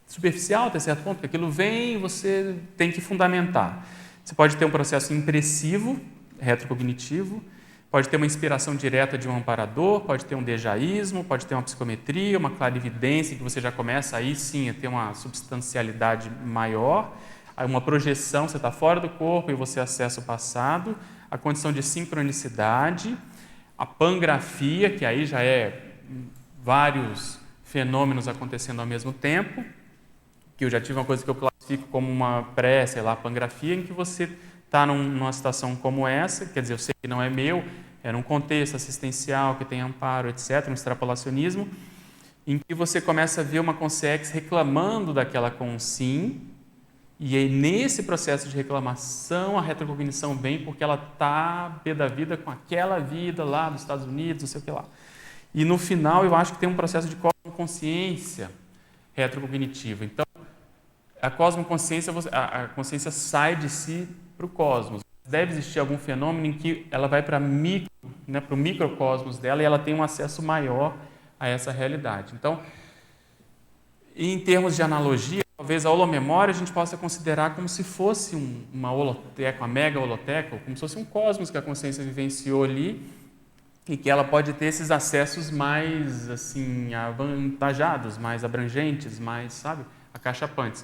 superficial até certo ponto, que aquilo vem e você tem que fundamentar. Você pode ter um processo impressivo, retrocognitivo, pode ter uma inspiração direta de um amparador, pode ter um dejaísmo, pode ter uma psicometria, uma clarividência, que você já começa aí sim a ter uma substancialidade maior, uma projeção, você está fora do corpo e você acessa o passado, a condição de sincronicidade, a pangrafia, que aí já é vários fenômenos acontecendo ao mesmo tempo, que eu já tive uma coisa que eu classifico como uma pangrafia, em que você está numa situação como essa, quer dizer, eu sei que não é meu, é num contexto assistencial, que tem amparo, etc., um extrapolacionismo, em que você começa a ver uma consciência reclamando daquela consim, e aí nesse processo de reclamação a retrocognição vem porque ela está pé da vida com aquela vida lá dos Estados Unidos, não sei o que lá. E no final eu acho que tem um processo de cosmoconsciência retrocognitiva. Então, a cosmoconsciência, a consciência sai de si para o cosmos. Deve existir algum fenômeno em que ela vai para o microcosmos dela e ela tem um acesso maior a essa realidade. Então, em termos de analogia, talvez a holomemória a gente possa considerar como se fosse uma holoteca, uma mega holoteca, ou como se fosse um cosmos que a consciência vivenciou ali e que ela pode ter esses acessos mais assim avantajados, mais abrangentes, mais, sabe, acachapantes.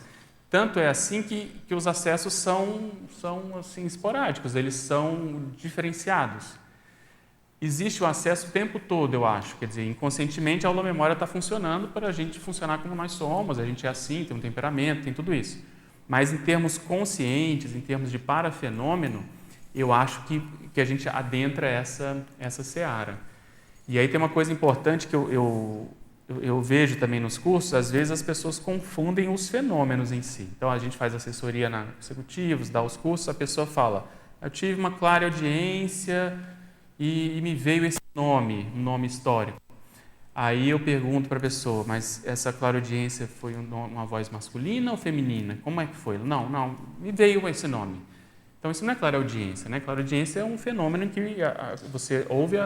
Tanto é assim que os acessos são assim esporádicos, eles são diferenciados. Existe o acesso o tempo todo, eu acho. Quer dizer, inconscientemente a holomemória está funcionando para a gente funcionar como nós somos, a gente é assim, tem um temperamento, tem tudo isso. Mas em termos conscientes, em termos de parafenômeno, eu acho que a gente adentra essa seara. E aí tem uma coisa importante que eu vejo também nos cursos, às vezes as pessoas confundem os fenômenos em si. Então a gente faz assessoria na executivos, dá os cursos, a pessoa fala, eu tive uma clara audiência e me veio esse nome, um nome histórico. Aí eu pergunto para a pessoa, mas essa clareaudiência foi uma voz masculina ou feminina? Como é que foi? Não, me veio esse nome. Então isso não é clareaudiência, né? Clareaudiência é um fenômeno em que você ouve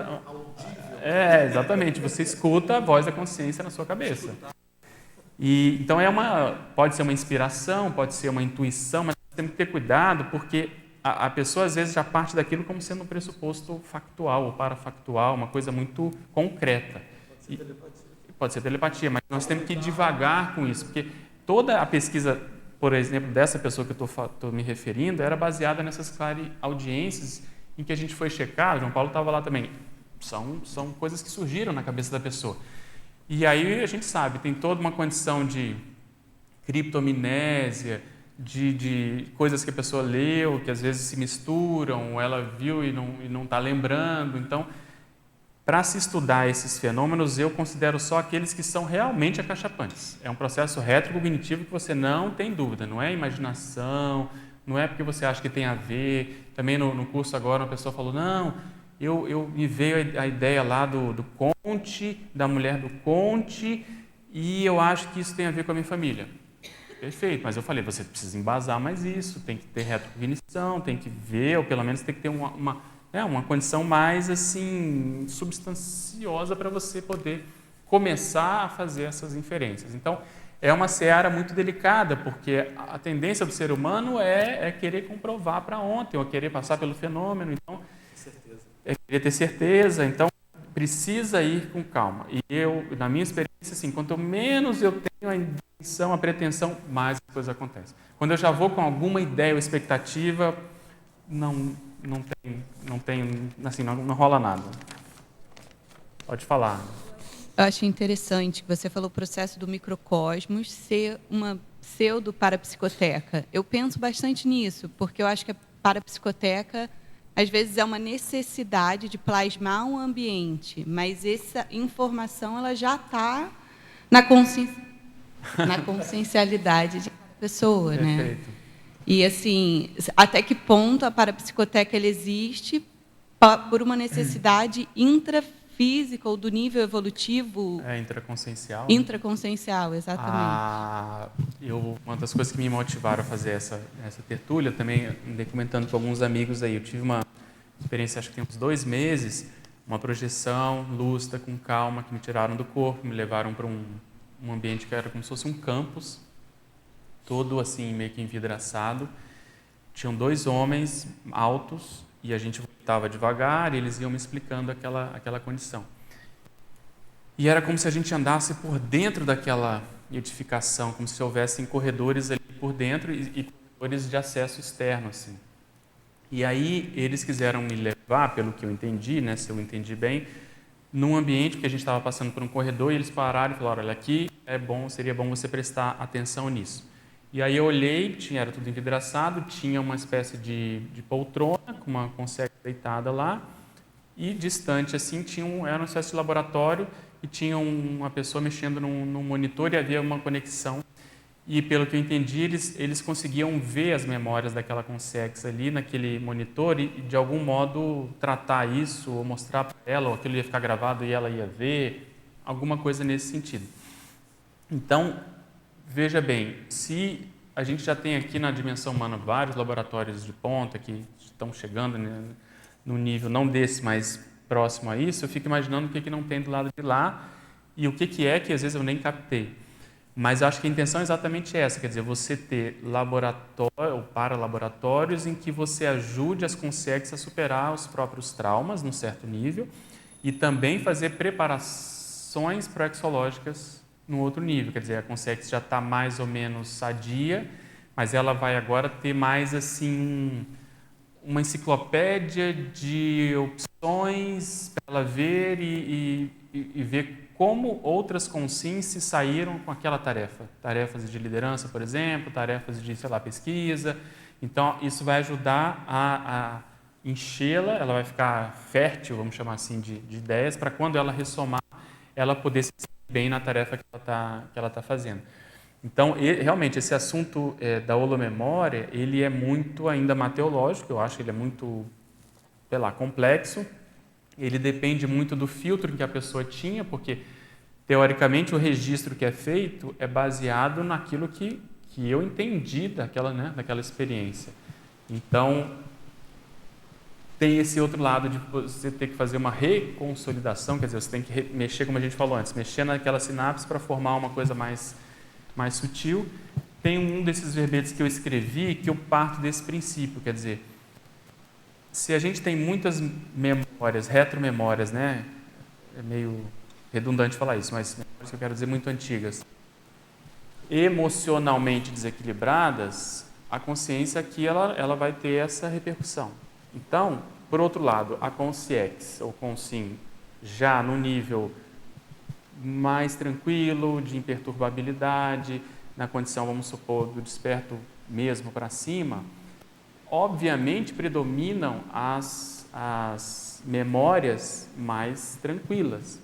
exatamente, você escuta a voz da consciência na sua cabeça. E então pode ser uma inspiração, pode ser uma intuição, mas temos que ter cuidado porque a pessoa às vezes já parte daquilo como sendo um pressuposto factual ou parafactual, uma coisa muito concreta. Pode ser telepatia, mas nós temos que ir devagar com isso, porque toda a pesquisa, por exemplo, dessa pessoa que eu estou me referindo, era baseada nessas clareaudiências em que a gente foi checar, João Paulo estava lá também, são coisas que surgiram na cabeça da pessoa. E aí a gente sabe, tem toda uma condição de criptomnésia, de coisas que a pessoa leu, que às vezes se misturam, ou ela viu e não está lembrando. Então, para se estudar esses fenômenos, eu considero só aqueles que são realmente acachapantes. É um processo retrocognitivo que você não tem dúvida, não é imaginação, não é porque você acha que tem a ver. Também no curso agora uma pessoa falou, não, me veio a ideia lá do Conte, da mulher do Conte, e eu acho que isso tem a ver com a minha família. Perfeito, mas eu falei, você precisa embasar mais isso, tem que ter retrocognição, tem que ver, ou pelo menos tem que ter uma condição mais assim substanciosa para você poder começar a fazer essas inferências. Então, é uma seara muito delicada, porque a tendência do ser humano é querer comprovar para ontem, ou querer passar pelo fenômeno, então é querer ter certeza, então precisa ir com calma. E eu, na minha experiência, assim, quanto menos eu tenho a intenção, a pretensão, mais as coisas acontecem. Quando eu já vou com alguma ideia ou expectativa, não não tem, assim, não rola nada. Pode falar. Eu acho interessante que você falou o processo do microcosmos ser uma pseudo-parapsicoteca. Eu penso bastante nisso, porque eu acho que a parapsicoteca, às vezes, é uma necessidade de plasmar um ambiente, mas essa informação ela já está na consciencialidade de cada pessoa. Perfeito. Né? E, assim, até que ponto a parapsicoteca ela existe por uma necessidade intrafísica ou do nível evolutivo... Intraconsciencial. Intraconsciencial, exatamente. Uma das coisas que me motivaram a fazer essa tertúlia, também andei comentando com alguns amigos aí, eu tive uma experiência, acho que tem uns 2 meses, uma projeção lúcida, com calma, que me tiraram do corpo, me levaram para um ambiente que era como se fosse um campus, todo assim, meio que envidraçado. Tinham 2 homens altos e a gente voltava devagar e eles iam me explicando aquela condição. E era como se a gente andasse por dentro daquela edificação, como se houvessem corredores ali por dentro e corredores de acesso externo, assim. E aí eles quiseram me levar, pelo que eu entendi, né, se eu entendi bem, num ambiente que a gente estava passando por um corredor e eles pararam e falaram, olha, aqui seria bom você prestar atenção nisso. E aí eu olhei, era tudo envidraçado, tinha uma espécie de poltrona com uma consciência deitada lá e distante assim era uma espécie de laboratório e tinha uma pessoa mexendo num monitor e havia uma conexão. E pelo que eu entendi, eles conseguiam ver as memórias daquela consciência ali naquele monitor e de algum modo tratar isso ou mostrar para ela, ou aquilo ia ficar gravado e ela ia ver, alguma coisa nesse sentido. Então, veja bem, se a gente já tem aqui na dimensão humana vários laboratórios de ponta que estão chegando, né, num nível não desse, mas próximo a isso, eu fico imaginando o que não tem do lado de lá e o que é que às vezes eu nem captei. Mas eu acho que a intenção é exatamente essa, quer dizer, você ter laboratório ou paralaboratórios em que você ajude as consciências a superar os próprios traumas, num certo nível, e também fazer preparações proexológicas no outro nível, quer dizer, a consciência já está mais ou menos sadia, mas ela vai agora ter mais assim uma enciclopédia de opções para ela ver e ver como outras consciências saíram com aquela tarefa. Tarefas de liderança, por exemplo, tarefas de, pesquisa. Então, isso vai ajudar a enchê-la, ela vai ficar fértil, vamos chamar assim, de ideias, para quando ela ressomar, ela poder se sentir bem na tarefa que ela tá fazendo. Então, realmente, esse assunto da holomemória, ele é muito ainda mateológico, eu acho que ele é muito, complexo. Ele depende muito do filtro que a pessoa tinha, porque, teoricamente, o registro que é feito é baseado naquilo que eu entendi daquela experiência. Então, tem esse outro lado de você ter que fazer uma reconsolidação, quer dizer, você tem que mexer, como a gente falou antes, mexer naquela sinapse para formar uma coisa mais sutil. Tem um desses verbetes que eu escrevi que eu parto desse princípio, quer dizer, se a gente tem muitas memórias, retromemórias, né? É meio redundante falar isso, mas memórias que eu quero dizer muito antigas, emocionalmente desequilibradas, a consciência aqui ela vai ter essa repercussão. Então, por outro lado, a consciex ou consim já no nível mais tranquilo, de imperturbabilidade, na condição, vamos supor, do desperto mesmo para cima, obviamente predominam as memórias mais tranquilas.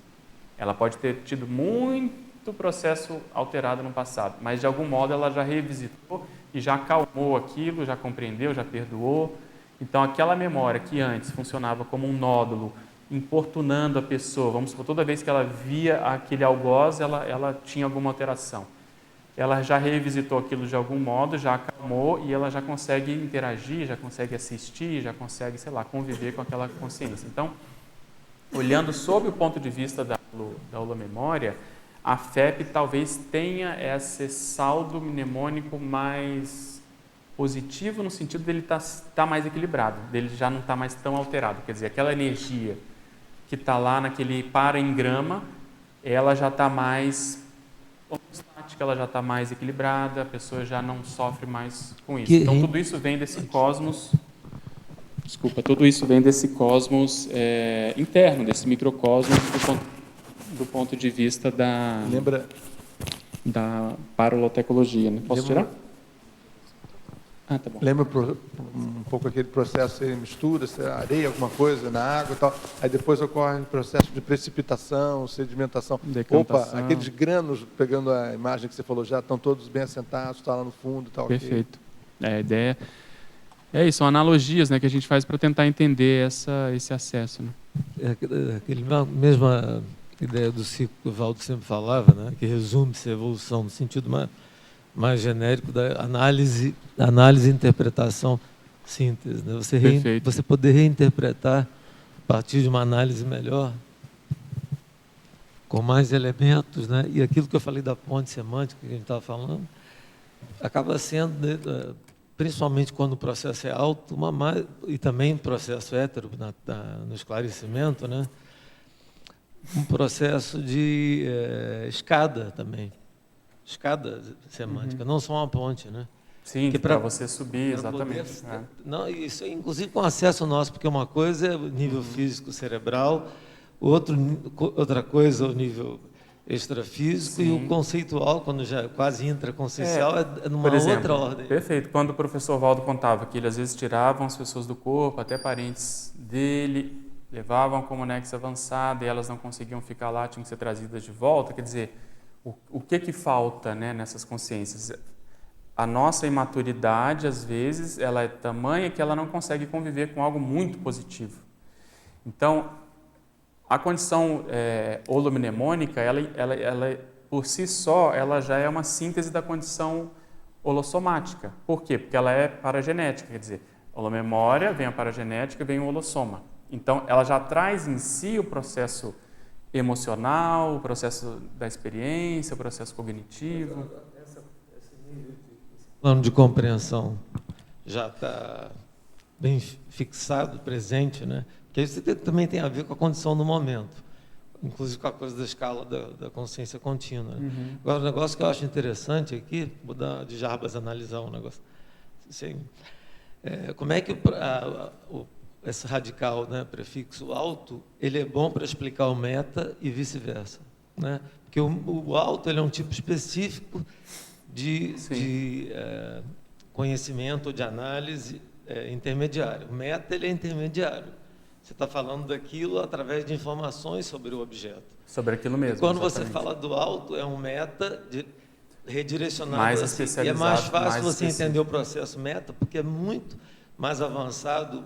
Ela pode ter tido muito processo alterado no passado, mas de algum modo ela já revisitou e já acalmou aquilo, já compreendeu, já perdoou. Então aquela memória que antes funcionava como um nódulo, importunando a pessoa, vamos supor, toda vez que ela via aquele algoz, ela tinha alguma alteração. Ela já revisitou aquilo de algum modo, já acalmou e ela já consegue interagir, já consegue assistir, já consegue, conviver com aquela consciência. Então, olhando sob o ponto de vista da holomemória, a FEP talvez tenha esse saldo mnemônico mais positivo no sentido dele tá mais equilibrado, dele já não está mais tão alterado. Quer dizer, aquela energia que está lá naquele para-engrama, ela já está mais estática, ela já está mais equilibrada, a pessoa já não sofre mais com isso. Então, tudo isso vem desse cosmos. Desculpa, tudo isso vem desse cosmos interno, desse microcosmos do ponto de vista da paralotecologia. Né? Posso tirar? Ah, tá bom. Lembra um pouco aquele processo de mistura, areia, alguma coisa na água e tal, aí depois ocorre o processo de precipitação, sedimentação. Decantação. Opa, aqueles grãos, pegando a imagem que você falou já, estão todos bem assentados, está lá no fundo e tal. Perfeito. A ideia é isso, são analogias, né, que a gente faz para tentar entender esse acesso. Né? Aquela mesma ideia do ciclo que o Valdo sempre falava, né, que resume-se a evolução no sentido mais genérico da análise, interpretação, síntese. Né? Você poder reinterpretar a partir de uma análise melhor, com mais elementos, né? E aquilo que eu falei da ponte semântica que a gente estava falando, acaba sendo, né, principalmente quando o processo é alto, e também o processo hétero no esclarecimento, né? Um processo de escada também. Escada semântica, não só uma ponte, né? Sim, para você subir, exatamente. Não, isso, inclusive com acesso nosso, porque uma coisa é o nível físico cerebral, outra coisa é o nível extrafísico. Sim. E o conceitual, quando já é quase intraconsciencial, é numa outra ordem. Perfeito. Quando o professor Valdo contava que ele às vezes tiravam as pessoas do corpo, até parentes dele, levavam como nexo avançado e elas não conseguiam ficar lá, tinham que ser trazidas de volta, quer dizer... O que falta, né, nessas consciências? A nossa imaturidade, às vezes, ela é tamanha que ela não consegue conviver com algo muito positivo. Então, a condição holomnemônica, ela por si só, ela já é uma síntese da condição holossomática. Por quê? Porque ela é paragenética, quer dizer, holomemória, vem a paragenética, vem o holossoma. Então, ela já traz em si o processo emocional, o processo da experiência, o processo cognitivo. Plano de compreensão já está bem fixado, presente, né? Que isso também tem a ver com a condição do momento, inclusive com a coisa da escala da consciência contínua. Né? Uhum. Agora, um negócio que eu acho interessante aqui, vou dar de Jarbas analisar um negócio. Assim, como é que esse radical, né, prefixo alto, ele é bom para explicar o meta e vice-versa, né? Porque o alto ele é um tipo específico de conhecimento ou de análise intermediário. O meta ele é intermediário. Você está falando daquilo através de informações sobre o objeto. Sobre aquilo mesmo. E quando exatamente. você fala do alto, é um meta redirecionado. Mais assim, especializado. E é mais fácil mais você específico. entender o processo meta, porque é muito mais avançado,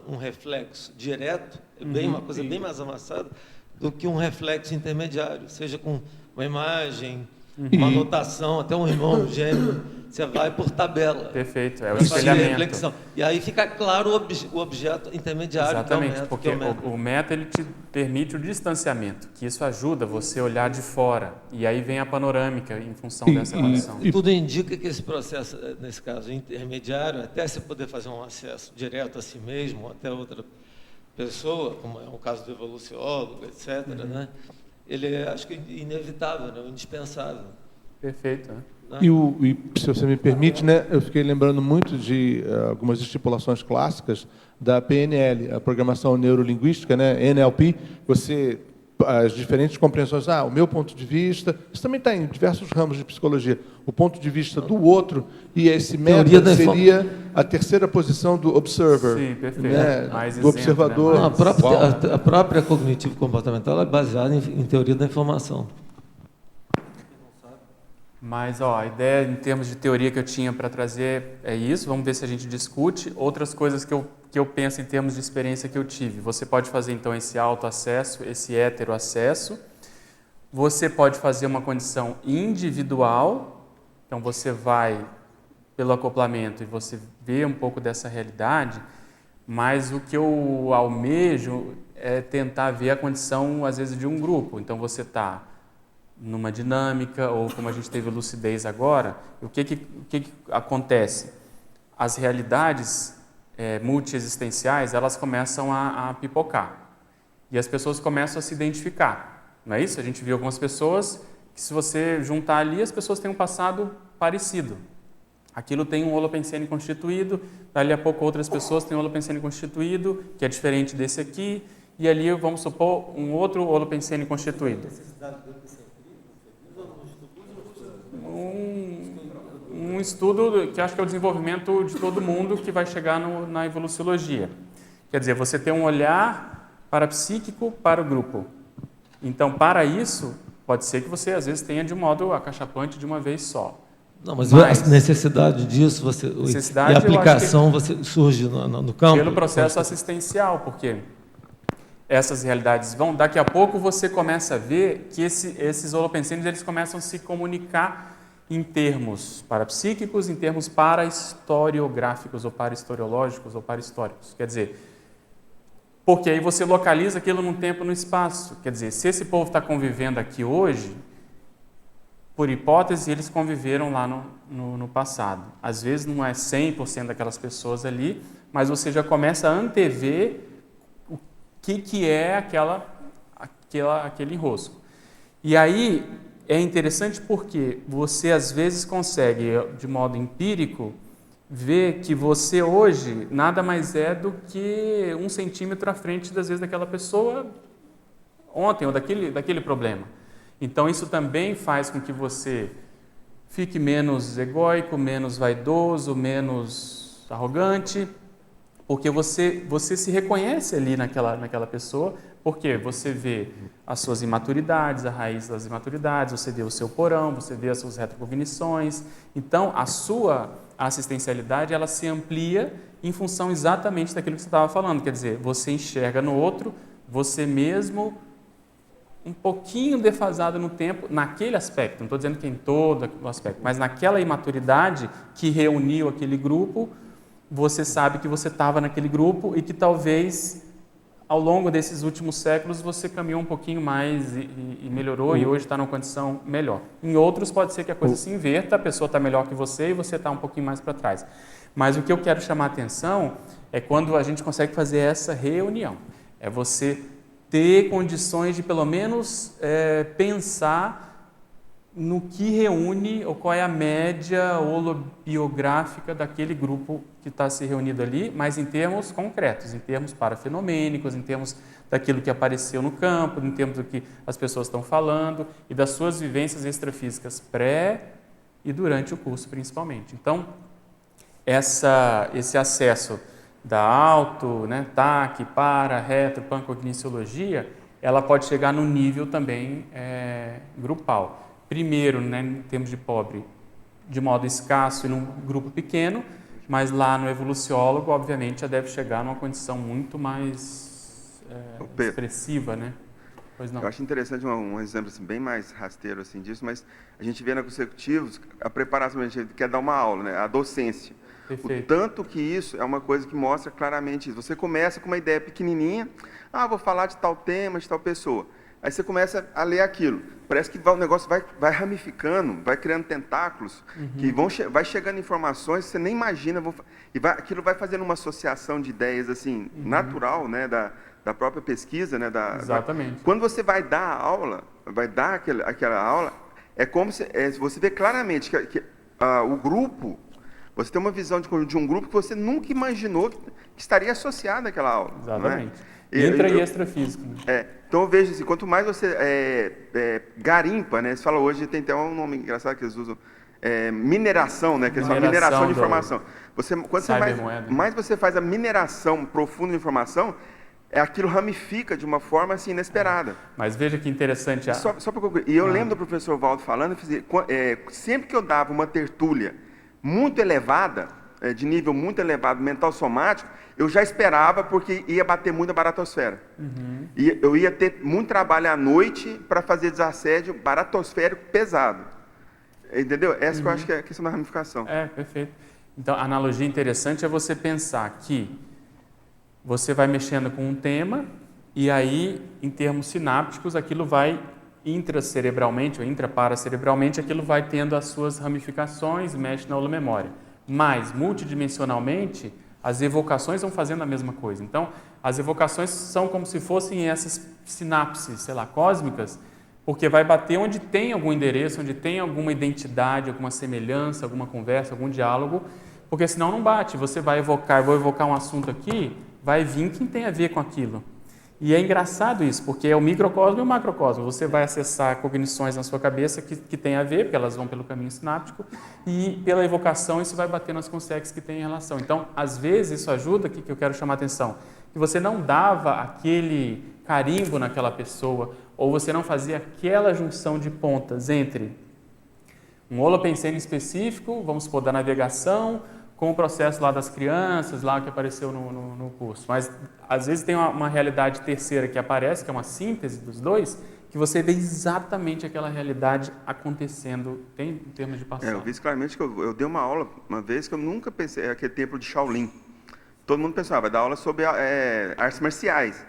um reflexo direto, uma coisa bem mais avançada do que um reflexo intermediário, seja com uma imagem, uma anotação, até um irmão gêmeo, você vai por tabela. Perfeito, é o espelhamento. Reflexão. E aí fica claro o objeto intermediário. Exatamente, que é o meta, porque o meta ele te permite o distanciamento, que isso ajuda você a olhar de fora, e aí vem a panorâmica em função dessa condição. E tudo indica que esse processo, nesse caso intermediário, até você poder fazer um acesso direto a si mesmo, até outra pessoa, como é o caso do evoluciólogo, etc., né? Ele é, acho que, inevitável, né? Indispensável. Perfeito, né? E se você me permite, né, eu fiquei lembrando muito de algumas estipulações clássicas da PNL, a Programação Neurolinguística, né, NLP, as diferentes compreensões, o meu ponto de vista, isso também está em diversos ramos de psicologia, o ponto de vista do outro, e esse meta seria a terceira posição do observer. Sim, perfeito. Né, mais do observador. Né? A própria cognitivo-comportamental é baseada em teoria da informação. Mas a ideia em termos de teoria que eu tinha para trazer é isso, vamos ver se a gente discute. Outras coisas que eu penso em termos de experiência que eu tive. Você pode fazer então esse autoacesso, esse heteroacesso. Você pode fazer uma condição individual, então você vai pelo acoplamento e você vê um pouco dessa realidade, mas o que eu almejo é tentar ver a condição, às vezes, de um grupo. Então você está numa dinâmica, ou como a gente teve lucidez agora, o que acontece? As realidades multiexistenciais, elas começam a pipocar. E as pessoas começam a se identificar. Não é isso? A gente viu algumas pessoas que, se você juntar ali, as pessoas têm um passado parecido. Aquilo tem um holopensene constituído, dali a pouco outras pessoas têm um holopensene constituído, que é diferente desse aqui, e ali, vamos supor, um outro holopensene constituído. Um estudo que acho que é o desenvolvimento de todo mundo que vai chegar na evoluciologia. Quer dizer, você tem um olhar parapsíquico para o grupo. Então, para isso, pode ser que você, às vezes, tenha de um modo acachapante de uma vez só. Não, mas a necessidade disso, e a aplicação surge no campo? Pelo processo assistencial, porque essas realidades vão... Daqui a pouco você começa a ver que esses holopensenes eles começam a se comunicar em termos parapsíquicos, em termos parahistoriográficos, ou parahistoriológicos, ou parahistóricos. Quer dizer, porque aí você localiza aquilo num tempo e no espaço. Quer dizer, se esse povo está convivendo aqui hoje, por hipótese, eles conviveram lá no passado. Às vezes não é 100% daquelas pessoas ali, mas você já começa a antever o que é aquele enrosco. E aí é interessante porque você às vezes consegue, de modo empírico, ver que você hoje nada mais é do que 1 centímetro à frente, das vezes, daquela pessoa ontem, ou daquele problema. Então, isso também faz com que você fique menos egóico, menos vaidoso, menos arrogante, porque você se reconhece ali naquela pessoa, porque você vê as suas imaturidades, a raiz das imaturidades, você vê o seu porão, você vê as suas retrocognições. Então, a sua assistencialidade, ela se amplia em função exatamente daquilo que você estava falando. Quer dizer, você enxerga no outro, você mesmo um pouquinho defasado no tempo, naquele aspecto, não estou dizendo que em todo o aspecto, mas naquela imaturidade que reuniu aquele grupo, você sabe que você estava naquele grupo e que talvez ao longo desses últimos séculos você caminhou um pouquinho mais e melhorou e hoje está numa condição melhor. Em outros pode ser que a coisa se inverta, a pessoa está melhor que você e você está um pouquinho mais para trás. Mas o que eu quero chamar a atenção é quando a gente consegue fazer essa reunião, é você ter condições de, pelo menos, pensar no que reúne, ou qual é a média holobiográfica daquele grupo que está se reunido ali, mas em termos concretos, em termos parafenomênicos, em termos daquilo que apareceu no campo, em termos do que as pessoas estão falando e das suas vivências extrafísicas pré e durante o curso, principalmente. Então, esse acesso da auto, TAC, para, retro, pancognosciologia, ela pode chegar num nível também grupal. Primeiro, em termos de pobre, de modo escasso e num grupo pequeno, mas lá no evoluciólogo, obviamente, já deve chegar numa condição muito mais expressiva, Pois não. Eu acho interessante um exemplo assim, bem mais rasteiro assim, disso, mas a gente vê na Consecutivos a preparação, a gente quer dar uma aula, a docência. Perfeito. O tanto que isso é uma coisa que mostra claramente isso. Você começa com uma ideia pequenininha, vou falar de tal tema, de tal pessoa. Aí você começa a ler aquilo. Parece que o negócio vai ramificando, vai criando tentáculos, que vai chegando informações que você nem imagina. Aquilo vai fazendo uma associação de ideias assim, natural, da própria pesquisa. Exatamente. Quando você vai dar a aula, aquela aula, é como se você vê claramente que o grupo... Você tem uma visão de um grupo que você nunca imaginou que estaria associado àquela aula. Exatamente. Intra e extrafísico. Então eu vejo assim, quanto mais você garimpa, você fala hoje, tem até um nome engraçado que eles usam, mineração, que eles falam mineração de informação. Mais você faz a mineração profunda de informação, aquilo ramifica de uma forma assim, inesperada. Mas veja que interessante. Só para concluir, e eu lembro do professor Valdo falando, sempre que eu dava uma tertúlia muito elevada, de nível muito elevado, mental somático, eu já esperava porque ia bater muito a baratosfera. E eu ia ter muito trabalho à noite para fazer desassédio baratosférico pesado. Entendeu? Essa que eu acho que é a questão da ramificação. Perfeito. Então, a analogia interessante é você pensar que você vai mexendo com um tema e aí, em termos sinápticos, aquilo vai intracerebralmente ou intraparacerebralmente, aquilo vai tendo as suas ramificações, mexe na holomemória. Mas, multidimensionalmente, as evocações vão fazendo a mesma coisa. Então, as evocações são como se fossem essas sinapses, cósmicas, porque vai bater onde tem algum endereço, onde tem alguma identidade, alguma semelhança, alguma conversa, algum diálogo, porque senão não bate. Você vai evocar, vou evocar um assunto aqui, vai vir quem tem a ver com aquilo. E é engraçado isso, porque é o microcosmo e o macrocosmo. Você vai acessar cognições na sua cabeça que tem a ver, porque elas vão pelo caminho sináptico, e pela evocação isso vai bater nas consequências que tem em relação. Então, às vezes, isso ajuda, que eu quero chamar a atenção, que você não dava aquele carimbo naquela pessoa, ou você não fazia aquela junção de pontas entre um holopensene específico, vamos supor, da navegação, com o processo lá das crianças, lá que apareceu no curso. Mas, às vezes, tem uma realidade terceira que aparece, que é uma síntese dos dois, que você vê exatamente aquela realidade acontecendo em termos de passado. Eu vi isso claramente, que eu dei uma aula uma vez que eu nunca pensei, aquele templo de Shaolin. Todo mundo pensava, vai dar aula sobre artes marciais.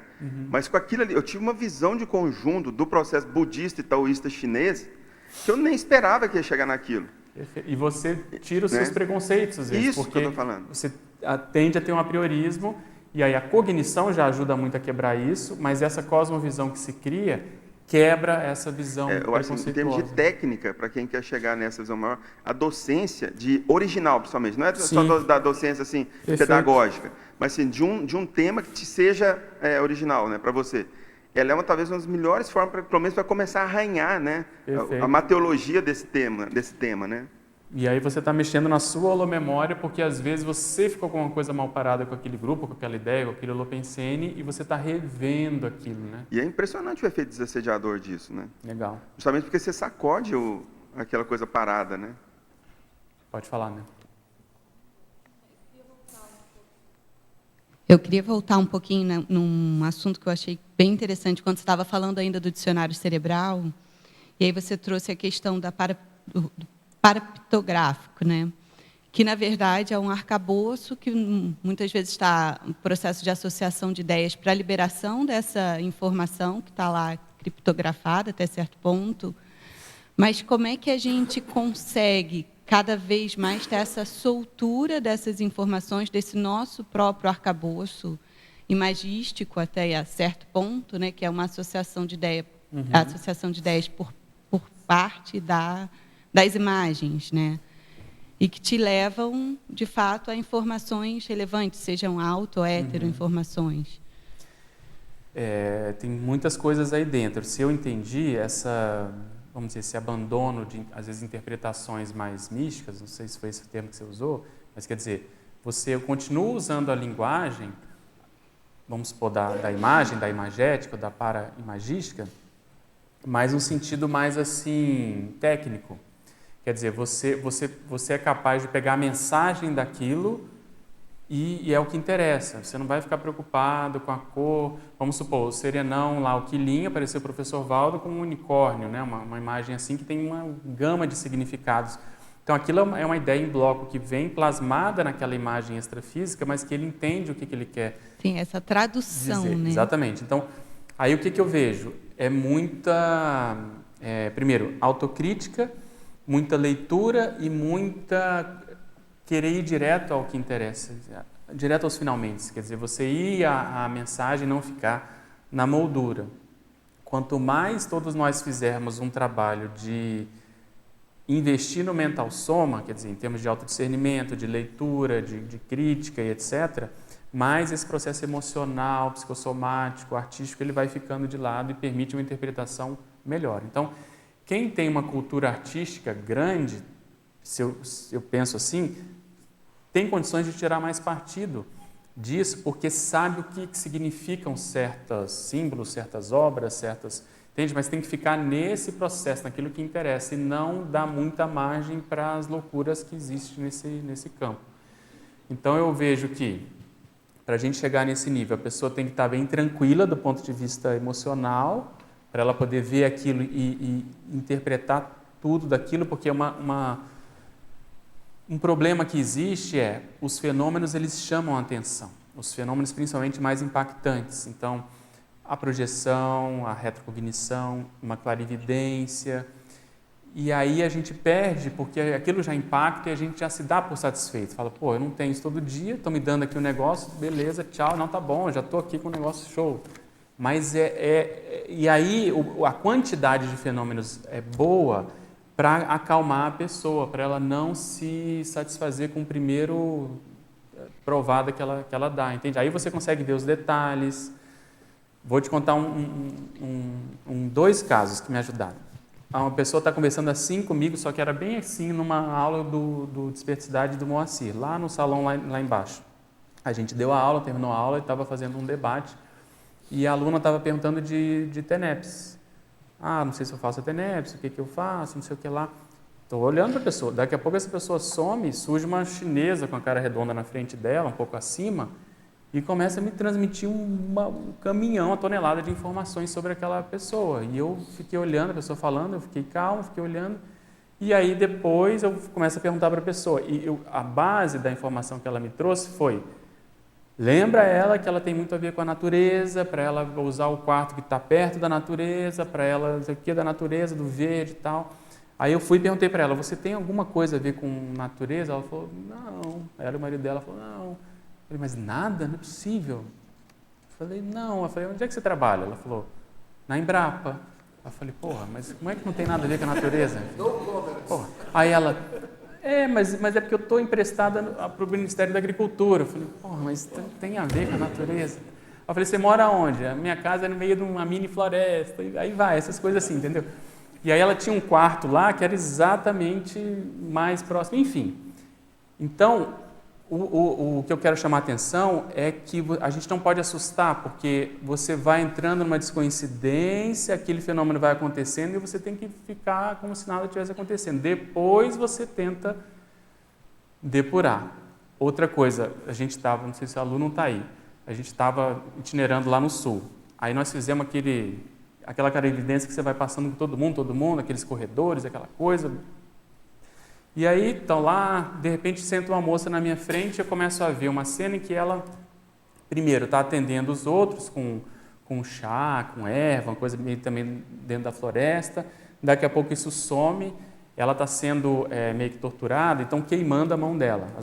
Mas com aquilo ali, eu tive uma visão de conjunto do processo budista e taoísta chinês, que eu nem esperava que ia chegar naquilo. E você tira os seus preconceitos, às vezes, Isso porque que eu tô falando. Você tende a ter um apriorismo, e aí a cognição já ajuda muito a quebrar isso, mas essa cosmovisão que se cria quebra essa visão eu acho que, em termos de técnica, para quem quer chegar nessa visão maior, a docência de original, principalmente, não é só da docência assim, pedagógica, mas assim, de um tema que te seja original, né, para você. Ela é talvez uma das melhores formas, pelo menos, para começar a arranhar, né, a mateologia desse tema, né? E aí você está mexendo na sua holomemória, porque às vezes você ficou com uma coisa mal parada com aquele grupo, com aquela ideia, com aquele holopensene, e você está revendo aquilo, né? E é impressionante o efeito desassediador disso, né? Legal. Justamente porque você sacode aquela coisa parada, né? Pode falar, né? Eu queria voltar um pouquinho num assunto que eu achei bem interessante, quando você estava falando ainda do dicionário cerebral, e aí você trouxe a questão do paraptográfico, né? Que, na verdade, é um arcabouço que muitas vezes está em processo de associação de ideias para a liberação dessa informação que está lá criptografada até certo ponto. Mas como é que a gente consegue cada vez mais ter essa soltura dessas informações, desse nosso próprio arcabouço imagístico até a certo ponto, né, que é uma associação de ideias, a associação de ideias por parte das imagens, né, e que te levam, de fato, a informações relevantes, sejam auto ou hetero informações. Tem muitas coisas aí dentro. Se eu entendi vamos dizer, esse abandono de, às vezes, interpretações mais místicas, não sei se foi esse o termo que você usou, mas quer dizer, você continua usando a linguagem, vamos supor, da imagem, da imagética, da para-imagística, mas no sentido mais, assim, técnico. Quer dizer, você é capaz de pegar a mensagem daquilo e é o que interessa. Você não vai ficar preocupado com a cor. Vamos supor, o Serenão lá, o Quilinha, apareceu o professor Valdo com um unicórnio, né? Uma imagem assim que tem uma gama de significados. Então, aquilo é uma ideia em bloco que vem plasmada naquela imagem extrafísica, mas que ele entende o que ele quer. Sim, essa tradução, dizer. né? Exatamente. Então, aí o que eu vejo? É muita, primeiro, autocrítica, muita leitura e muita querer ir direto ao que interessa, direto aos finalmente. Quer dizer, você ir à mensagem e não ficar na moldura. Quanto mais todos nós fizermos um trabalho de investir no mental soma, quer dizer, em termos de autodiscernimento, de leitura, de crítica e etc., mais esse processo emocional, psicossomático, artístico, ele vai ficando de lado e permite uma interpretação melhor. Então, quem tem uma cultura artística grande, se eu penso assim, tem condições de tirar mais partido disso, porque sabe o que significam certos símbolos, certas obras, entende? Mas tem que ficar nesse processo, naquilo que interessa, e não dar muita margem para as loucuras que existem nesse campo. Então, eu vejo que, para a gente chegar nesse nível, a pessoa tem que estar bem tranquila do ponto de vista emocional, para ela poder ver aquilo e interpretar tudo daquilo, porque um problema que existe os fenômenos, eles chamam a atenção, os fenômenos principalmente mais impactantes. Então, a projeção, a retrocognição, uma clarividência, e aí a gente perde porque aquilo já impacta e a gente já se dá por satisfeito. Fala, eu não tenho isso todo dia, estão me dando aqui um negócio, beleza, tchau, não, tá bom, já estou aqui com um negócio show. Mas e aí a quantidade de fenômenos é boa para acalmar a pessoa, para ela não se satisfazer com o primeiro provada que ela dá, entende? Aí você consegue ver os detalhes. Vou te contar dois casos que me ajudaram. Uma pessoa está conversando assim comigo, só que era bem assim, numa aula do Desperticidade do Moacir, lá no salão lá embaixo. A gente deu a aula, terminou a aula e estava fazendo um debate, e a aluna estava perguntando de TENEPS. Não sei se eu faço a TENEPS, o que eu faço, não sei o que lá. Estou olhando para a pessoa, daqui a pouco essa pessoa some, surge uma chinesa com a cara redonda na frente dela, um pouco acima, e começa a me transmitir um caminhão, uma tonelada de informações sobre aquela pessoa. E eu fiquei olhando a pessoa falando, eu fiquei calmo, fiquei olhando, e aí depois eu começo a perguntar para a pessoa. E a base da informação que ela me trouxe foi: lembra ela que ela tem muito a ver com a natureza, para ela usar o quarto que está perto da natureza, para ela, isso aqui é da natureza, do verde e tal. Aí eu fui e perguntei para ela: você tem alguma coisa a ver com natureza? Ela falou: não. Ela e o marido dela falou: não. Eu falei: mas nada? Não é possível. Eu falei: não. Eu falei: onde é que você trabalha? Ela falou: na Embrapa. Eu falei: porra, mas como é que não tem nada a ver com a natureza? Porra. Aí ela: mas é porque eu estou emprestada para o Ministério da Agricultura. Eu falei: porra, mas tem a ver com a natureza. Eu falei: você mora onde? A minha casa é no meio de uma mini floresta. Aí vai, essas coisas assim, entendeu? E aí ela tinha um quarto lá que era exatamente mais próximo, enfim. Então, o que eu quero chamar a atenção é que a gente não pode assustar, porque você vai entrando numa descoincidência, aquele fenômeno vai acontecendo e você tem que ficar como se nada estivesse acontecendo. Depois você tenta depurar. Outra coisa, a gente estava, não sei se o aluno está aí, a gente estava itinerando lá no sul. Aí nós fizemos aquela clarividência que você vai passando com todo mundo, aqueles corredores, aquela coisa. E aí, estão lá, de repente senta uma moça na minha frente, eu começo a ver uma cena em que ela, primeiro, está atendendo os outros com chá, com erva, uma coisa meio também dentro da floresta. Daqui a pouco isso some, ela está sendo meio que torturada, então queimando as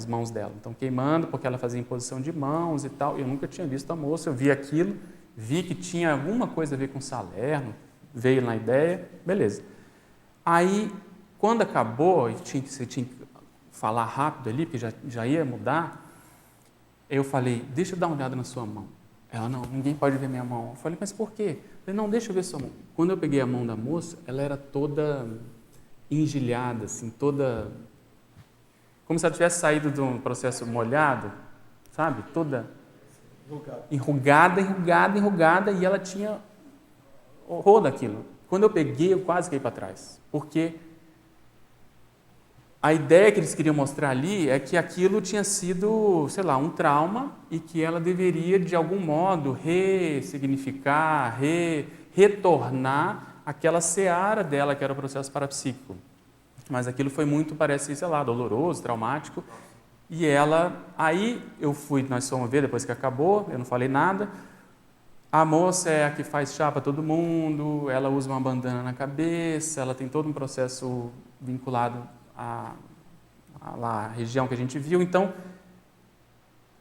mãos dela. Então queimando, porque ela fazia imposição de mãos e tal. Eu nunca tinha visto a moça, eu vi aquilo, vi que tinha alguma coisa a ver com Salerno, veio na ideia, beleza. Aí, quando acabou, você tinha que falar rápido ali, porque já ia mudar, eu falei: deixa eu dar uma olhada na sua mão. Ela: não, ninguém pode ver minha mão. Eu falei: mas por quê? Eu falei: não, deixa eu ver sua mão. Quando eu peguei a mão da moça, ela era toda engilhada, assim, toda... como se ela tivesse saído de um processo molhado, sabe? Toda... enrugada, e ela tinha horror daquilo. Quando eu peguei, eu quase caí para trás, porque a ideia que eles queriam mostrar ali é que aquilo tinha sido, sei lá, um trauma e que ela deveria, de algum modo, ressignificar, retornar aquela seara dela, que era o processo parapsíquico. Mas aquilo foi muito, parece, sei lá, doloroso, traumático. E ela, aí nós fomos ver depois que acabou, eu não falei nada. A moça é a que faz chá para todo mundo, ela usa uma bandana na cabeça, ela tem todo um processo vinculado à região que a gente viu. Então,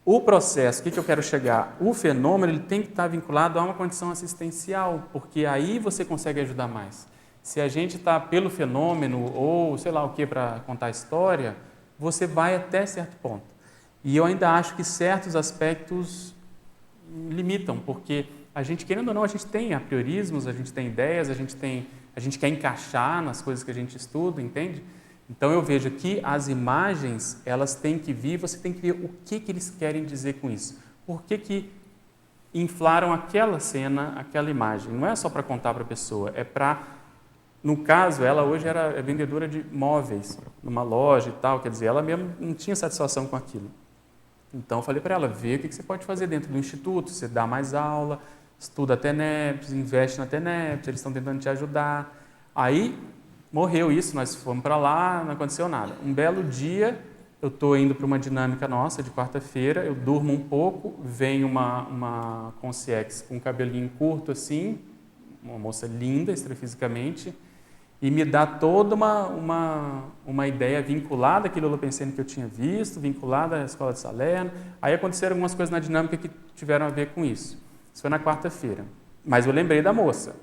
o processo, o que eu quero chegar? O fenômeno ele tem que estar vinculado a uma condição assistencial, porque aí você consegue ajudar mais. Se a gente está pelo fenômeno ou sei lá o que para contar a história, você vai até certo ponto. E eu ainda acho que certos aspectos limitam, porque a gente, querendo ou não, a gente tem apriorismos, a gente tem ideias, a gente quer encaixar nas coisas que a gente estuda, entende? Então eu vejo que as imagens, elas têm que vir, você tem que ver o que eles querem dizer com isso. Por que inflaram aquela cena, aquela imagem? Não é só para contar para a pessoa, é para... No caso, ela hoje era vendedora de móveis, numa loja e tal, quer dizer, ela mesmo não tinha satisfação com aquilo. Então, eu falei para ela: vê o que você pode fazer dentro do instituto, você dá mais aula, estuda a TENEPS, investe na TENEPS, eles estão tentando te ajudar. Aí, morreu isso, nós fomos para lá, não aconteceu nada. Um belo dia, eu estou indo para uma dinâmica nossa, de quarta-feira, eu durmo um pouco, vem uma concierge com um cabelinho curto assim, uma moça linda, extrafisicamente, e me dá toda uma ideia vinculada àquilo holopensene que eu tinha visto, vinculada à escola de Salerno. Aí aconteceram algumas coisas na dinâmica que tiveram a ver com isso. Isso foi na quarta-feira. Mas eu lembrei da moça.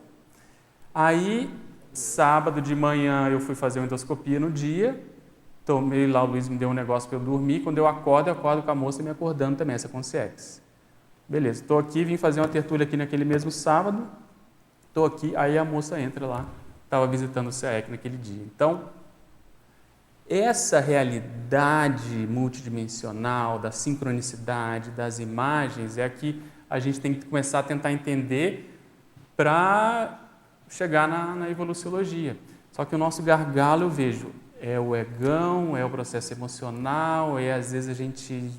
Aí, sábado de manhã, eu fui fazer uma endoscopia no dia, tomei lá, o Luiz me deu um negócio para eu dormir, quando eu acordo com a moça me acordando também, essa consciência. Beleza, estou aqui, vim fazer uma tertúlia aqui naquele mesmo sábado, estou aqui, aí a moça entra lá, estava visitando o CAEC naquele dia. Então, essa realidade multidimensional, da sincronicidade, das imagens, é a que a gente tem que começar a tentar entender para chegar na evoluciologia. Só que o nosso gargalo, eu vejo, é o egão, é o processo emocional, é às vezes a gente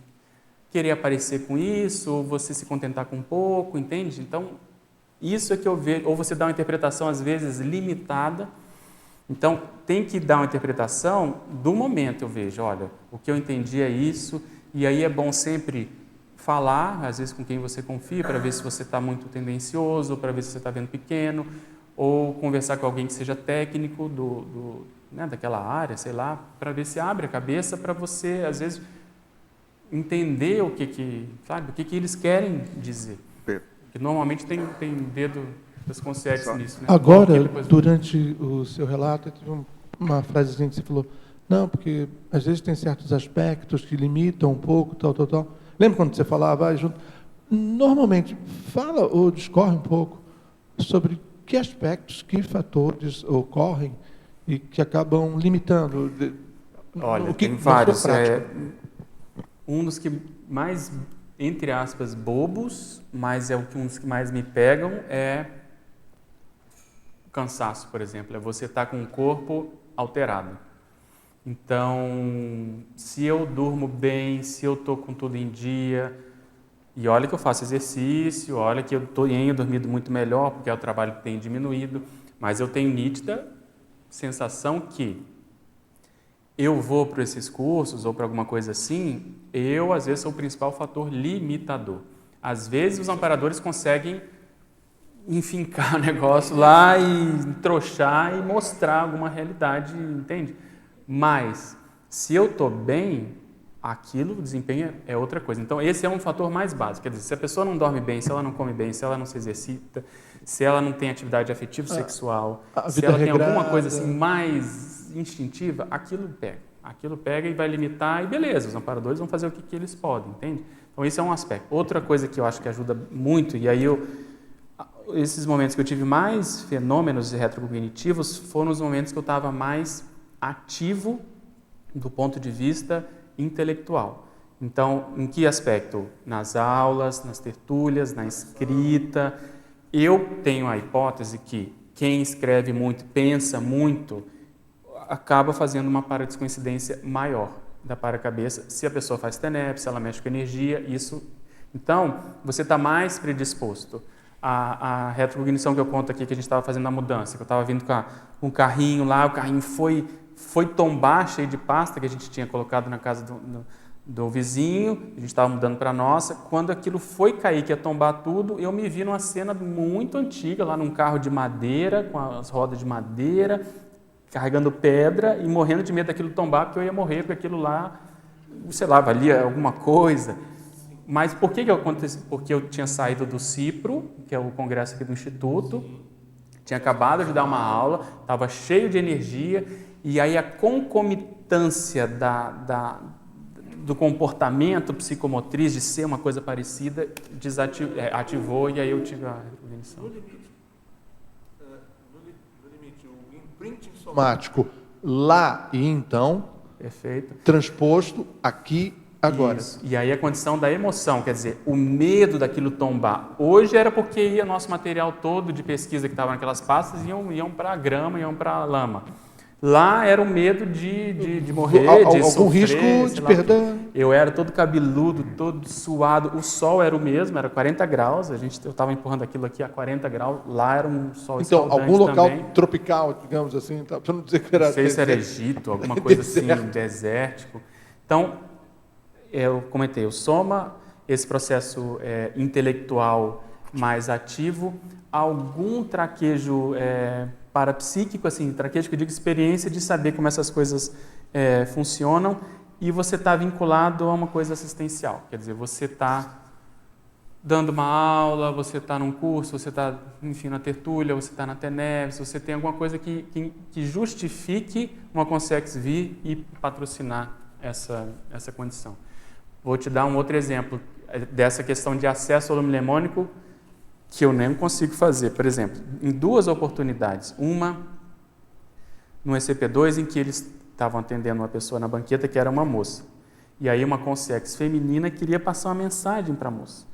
querer aparecer com isso, ou você se contentar com pouco, entende? Então, isso é que eu vejo, ou você dá uma interpretação às vezes limitada. Então, tem que dar uma interpretação do momento, eu vejo, olha, o que eu entendi é isso, e aí é bom sempre falar, às vezes com quem você confia, para ver se você está muito tendencioso, para ver se você está vendo pequeno, ou conversar com alguém que seja técnico daquela área, sei lá, para ver se abre a cabeça para você, às vezes, entender o que eles querem dizer. Porque normalmente tem dedo das consciências nisso. Né? Agora, durante o seu relato, teve uma frasezinha que você falou, não, porque às vezes tem certos aspectos que limitam um pouco, tal. Lembra quando você falava junto? Normalmente, fala ou discorre um pouco sobre que aspectos, que fatores ocorrem e que acabam limitando. Olha, tem vários. Um dos que mais, entre aspas, bobos, mas é um dos que mais me pegam, é o cansaço, por exemplo. É você estar com o corpo alterado. Então, se eu durmo bem, se eu estou com tudo em dia, e olha que eu faço exercício, olha que eu tenho dormido muito melhor, porque o trabalho tem diminuído, mas eu tenho nítida sensação que eu vou para esses cursos ou para alguma coisa assim, eu, às vezes, sou o principal fator limitador. Às vezes, os amparadores conseguem enfincar o negócio lá e trouxar e mostrar alguma realidade, entende? Mas, se eu estou bem, aquilo, o desempenho é outra coisa. Então, esse é um fator mais básico. Quer dizer, se a pessoa não dorme bem, se ela não come bem, se ela não se exercita, se ela não tem atividade afetivo-sexual, se ela tem alguma coisa assim mais instintiva, aquilo pega e vai limitar, e beleza, os amparadores vão fazer o que eles podem, entende? Então, esse é um aspecto. Outra coisa que eu acho que ajuda muito, e aí esses momentos que eu tive mais fenômenos retrocognitivos foram os momentos que eu estava mais ativo do ponto de vista intelectual. Então, em que aspecto? Nas aulas, nas tertúlias, na escrita. Eu tenho a hipótese que quem escreve muito, pensa muito, acaba fazendo uma paradiscoincidência maior da paracabeça. Se a pessoa faz TENEP, se ela mexe com energia, isso... Então, você está mais predisposto. A retrocognição que eu conto aqui, que a gente estava fazendo a mudança, que eu estava vindo com um carrinho lá, o carrinho foi tombar, cheio de pasta que a gente tinha colocado na casa do vizinho, a gente estava mudando para a nossa. Quando aquilo foi cair, que ia tombar tudo, eu me vi numa cena muito antiga, lá num carro de madeira, com as rodas de madeira, carregando pedra e morrendo de medo daquilo tombar, porque eu ia morrer, porque aquilo lá, sei lá, valia alguma coisa. Mas por que aconteceu? Porque eu tinha saído do CIPRO, que é o congresso aqui do Instituto, tinha acabado de dar uma aula, estava cheio de energia, e aí a concomitância do comportamento psicomotriz de ser uma coisa parecida ativou, e aí eu tive a recognição. No limite, o imprinting somático lá e então, perfeito, transposto aqui agora. Isso. E aí a condição da emoção, quer dizer, o medo daquilo tombar. Hoje era porque ia nosso material todo de pesquisa que estava naquelas pastas, iam para a grama, iam para a lama. Lá era o medo de morrer, de algum sofrer, risco de perda. Eu era todo cabeludo, todo suado. O sol era o mesmo, era 40 graus. Eu estava empurrando aquilo aqui a 40 graus. Lá era um sol escaldante. Então, algum local também. Tropical, digamos assim, para não dizer que era... Não sei se era Egito, alguma coisa assim, desértico. Então, eu comentei, o soma, esse processo intelectual mais ativo, algum traquejo parapsíquico, assim, traquejo que eu digo experiência de saber como essas coisas funcionam, e você está vinculado a uma coisa assistencial, quer dizer, você está dando uma aula, você está num curso, você está, enfim, na tertúlia, você está na TENEVS, você tem alguma coisa que justifique uma Consex vir e patrocinar essa condição. Vou te dar um outro exemplo dessa questão de acesso ao lume mnemônico que eu nem consigo fazer. Por exemplo, em 2 oportunidades, uma no ECP2 em que eles estavam atendendo uma pessoa na banqueta que era uma moça. E aí uma Consex feminina queria passar uma mensagem para a moça.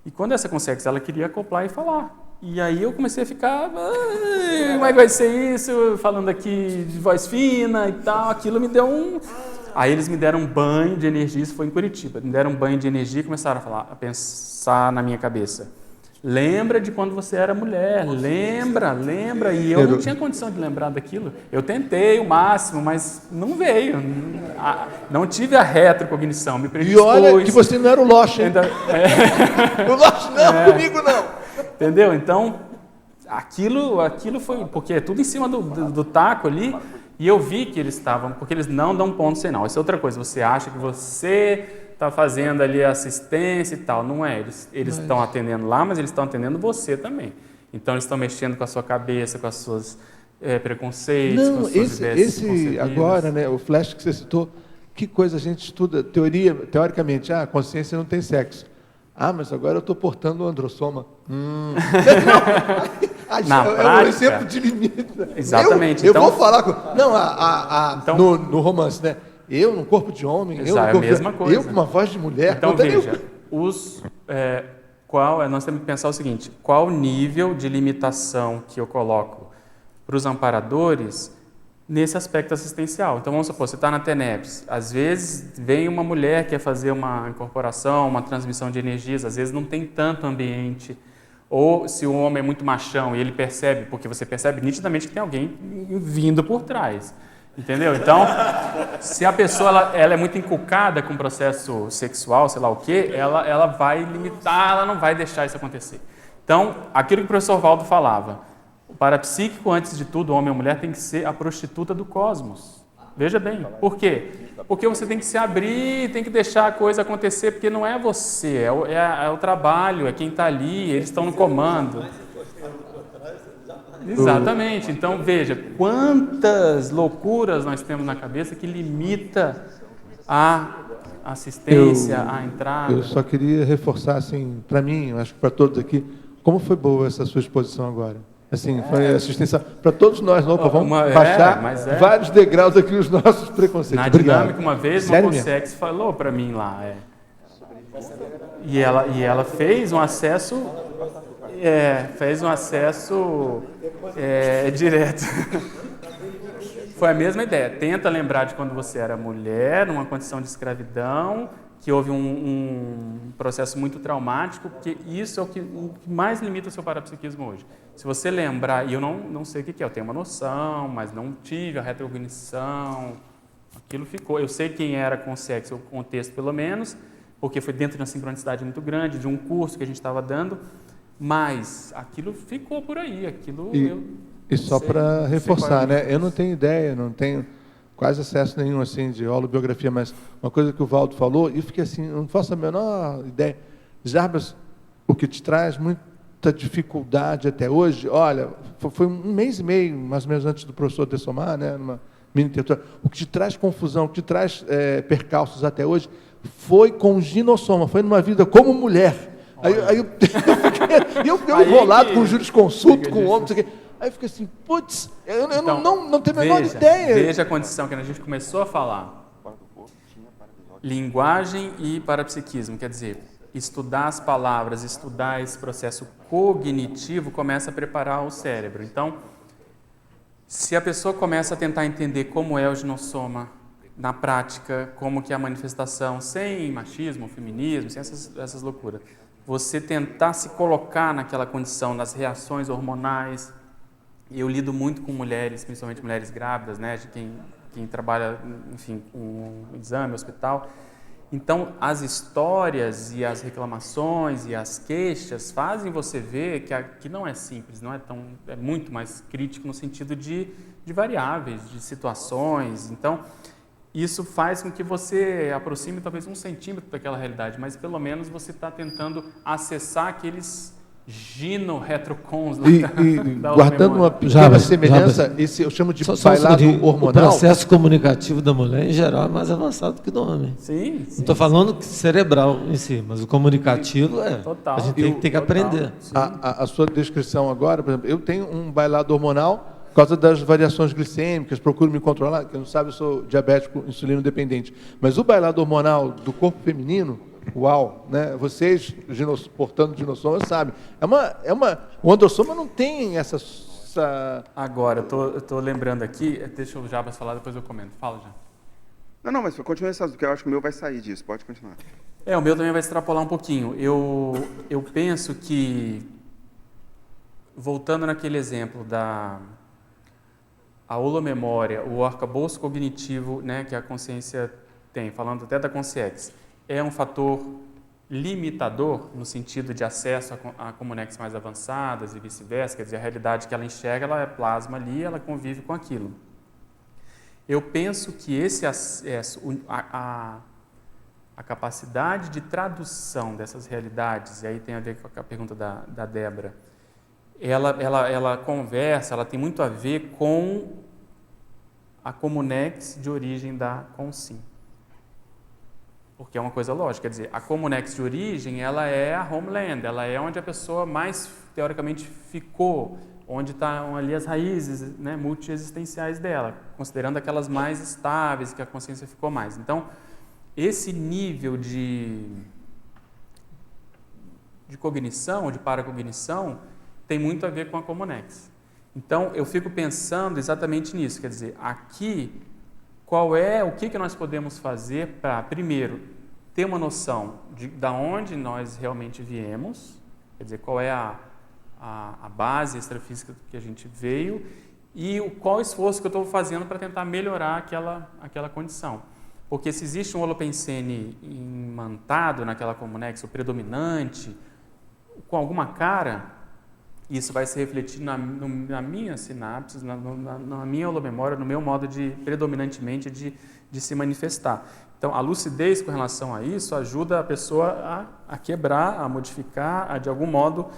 E quando essa Consex, ela queria acoplar e falar. E aí eu comecei a ficar, como é que vai ser isso? Falando aqui de voz fina e tal, aquilo me deu um... Aí eles me deram um banho de energia, isso foi em Curitiba, me deram um banho de energia e começaram a pensar na minha cabeça. Lembra de quando você era mulher, lembra, e eu não tinha condição de lembrar daquilo. Eu tentei o máximo, mas não veio, não tive a retrocognição, me predispôs. E olha que você não era o Loche, hein? O Loche não, comigo não. Entendeu? Então, aquilo foi, porque é tudo em cima do taco ali, e eu vi que eles estavam, porque eles não dão ponto sem nó. Isso é outra coisa, você acha que você está fazendo ali assistência e tal. Não é, eles estão atendendo lá, mas eles estão atendendo você também. Então, eles estão mexendo com a sua cabeça, com as suas preconceitos, com as suas ideias esse agora, né, o flash que você citou, que coisa a gente estuda, teoricamente, a consciência não tem sexo. Mas agora eu estou portando o androssoma. É um exemplo de limite. Exatamente. Eu vou falar com... Não, então, no romance, né? Eu, no corpo de homem, eu no corpo a mesma coisa. Eu com uma voz de mulher. Então, veja, nós temos que pensar o seguinte, qual o nível de limitação que eu coloco para os amparadores nesse aspecto assistencial? Então, vamos supor, você está na TENEVS, às vezes vem uma mulher que quer fazer uma incorporação, uma transmissão de energias, às vezes não tem tanto ambiente, ou se o homem é muito machão e ele percebe, porque você percebe nitidamente que tem alguém vindo por trás. Entendeu? Então, se a pessoa ela é muito inculcada com o processo sexual, sei lá o quê, ela vai limitar, ela não vai deixar isso acontecer. Então, aquilo que o professor Valdo falava, o parapsíquico, antes de tudo, homem ou mulher, tem que ser a prostituta do cosmos. Veja bem, por quê? Porque você tem que se abrir, tem que deixar a coisa acontecer, porque não é você, é o trabalho, é quem está ali, eles estão no comando. Exatamente. Então, veja, quantas loucuras nós temos na cabeça que limita a assistência, a entrada. Eu só queria reforçar, assim, para mim, acho que para todos aqui, como foi boa essa sua exposição agora. Assim, foi assistência para todos nós, não? Vamos baixar vários degraus aqui os nossos preconceitos. Na dinâmica, uma vez, uma Consex falou para mim lá. E ela fez um acesso... fez um acesso direto. Foi a mesma ideia. Tenta lembrar de quando você era mulher, numa condição de escravidão, que houve um processo muito traumático, porque isso é o que mais limita o seu parapsiquismo hoje. Se você lembrar, e eu não sei o que é, eu tenho uma noção, mas não tive a retrocognição, aquilo ficou. Eu sei quem era Consex, o contexto pelo menos, porque foi dentro de uma sincronicidade muito grande, de um curso que a gente estava dando, mas aquilo ficou por aí, E só para reforçar, né? Eu não tenho ideia, não tenho quase acesso nenhum assim de holobiografia, mas uma coisa que o Valdo falou, e eu fiquei assim, não faço a menor ideia. Jarbas, o que te traz muita dificuldade até hoje, olha, foi 1 mês e meio, mais ou menos antes do professor Dessomar, né? Numa mini tertúlia, o que te traz confusão, o que te traz percalços até hoje, foi com ginossoma, foi numa vida como mulher. Aí eu enrolado com jurisconsulto, com o homem, não sei o quê. Aí eu fiquei assim, putz, eu não tenho a menor ideia. Veja a condição que a gente começou a falar. Linguagem e parapsiquismo, quer dizer, estudar as palavras, estudar esse processo cognitivo começa a preparar o cérebro. Então, se a pessoa começa a tentar entender como é o ginossoma na prática, como que é a manifestação, sem machismo, feminismo, sem essas loucuras, você tentar se colocar naquela condição, nas reações hormonais. Eu lido muito com mulheres, principalmente mulheres grávidas, né, de quem trabalha, enfim, com exame, hospital. Então, as histórias e as reclamações e as queixas fazem você ver que não é simples, é muito mais crítico no sentido de variáveis, de situações. Então, isso faz com que você aproxime talvez 1 centímetro daquela realidade, mas pelo menos você está tentando acessar aqueles gino-retrocons da guardando uma pequena semelhança, esse eu chamo de bailado hormonal. O processo comunicativo da mulher, em geral, é mais avançado que do homem. Sim. Não estou falando cerebral em si, mas o comunicativo total. A gente tem que aprender. A sua descrição agora, por exemplo, eu tenho um bailado hormonal por causa das variações glicêmicas, procuro me controlar, quem não sabe, eu sou diabético insulino dependente. Mas o bailado hormonal do corpo feminino, uau, né? Vocês, portando dinossauros, sabem. O androssoma não tem essa... Agora, eu estou lembrando aqui, deixa o Jabas falar, depois eu comento. Fala, já. Não, mas continua essas, porque eu acho que o meu vai sair disso, pode continuar. O meu também vai extrapolar um pouquinho. Eu penso que, voltando naquele exemplo a holomemória, o arcabouço cognitivo, né, que a consciência tem, falando até da consciência, é um fator limitador no sentido de acesso a comunex mais avançadas e vice-versa, quer dizer, a realidade que ela enxerga, ela plasma ali, ela convive com aquilo. Eu penso que esse acesso, a capacidade de tradução dessas realidades, e aí tem a ver com a pergunta da Débora, ela conversa, ela tem muito a ver com a comunex de origem da consim. Porque é uma coisa lógica, quer dizer, a comunex de origem, ela é a homeland, ela é onde a pessoa mais, teoricamente, ficou, onde estão ali as raízes, né, multiexistenciais dela, considerando aquelas mais estáveis, que a consciência ficou mais. Então, esse nível de cognição, de paracognição, tem muito a ver com a comunex. Então, eu fico pensando exatamente nisso, quer dizer, aqui, o que nós podemos fazer para, primeiro, ter uma noção de onde nós realmente viemos, quer dizer, qual é a base extrafísica que a gente veio e qual o esforço que eu estou fazendo para tentar melhorar aquela condição. Porque se existe um holopensene imantado naquela comunex, o predominante, com alguma cara, isso vai se refletir na minha sinapse, na minha holomemória, no meu modo predominantemente de se manifestar. Então, a lucidez com relação a isso ajuda a pessoa a quebrar, a modificar, a de algum modo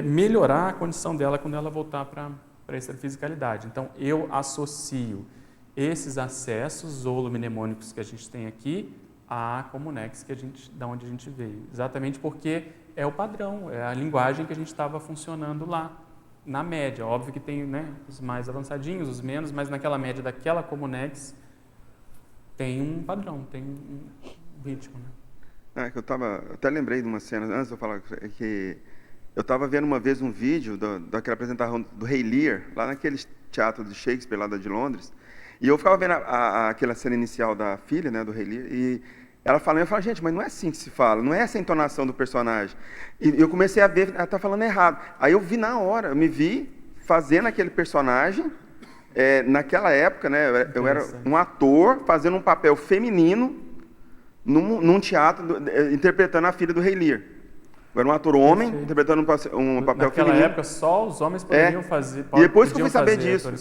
melhorar a condição dela quando ela voltar para a extrafisicalidade. Então, eu associo esses acessos holomnemônicos que a gente tem aqui à comunex da onde a gente veio. Exatamente porque é o padrão, é a linguagem que a gente estava funcionando lá, na média. Óbvio que tem, né, os mais avançadinhos, os menos, mas naquela média daquela comunex tem um padrão, tem um ritmo. Né? Eu até lembrei de uma cena, antes de eu falar, que eu estava vendo uma vez um vídeo daquela apresentação do Rei Lear, lá naquele teatro de Shakespeare, lá de Londres, e eu ficava vendo aquela cena inicial da filha, né, do Rei Lear, e ela falando, eu falava, gente, mas não é assim que se fala, não é essa a entonação do personagem. E eu comecei a ver, ela está falando errado. Aí eu vi na hora, eu me vi fazendo aquele personagem, naquela época, né, eu era um ator fazendo um papel feminino num teatro, interpretando a filha do Rei Lear. Eu era um ator homem, interpretando um papel naquela feminino. Naquela época, só os homens poderiam fazer. E depois que eu fui saber disso,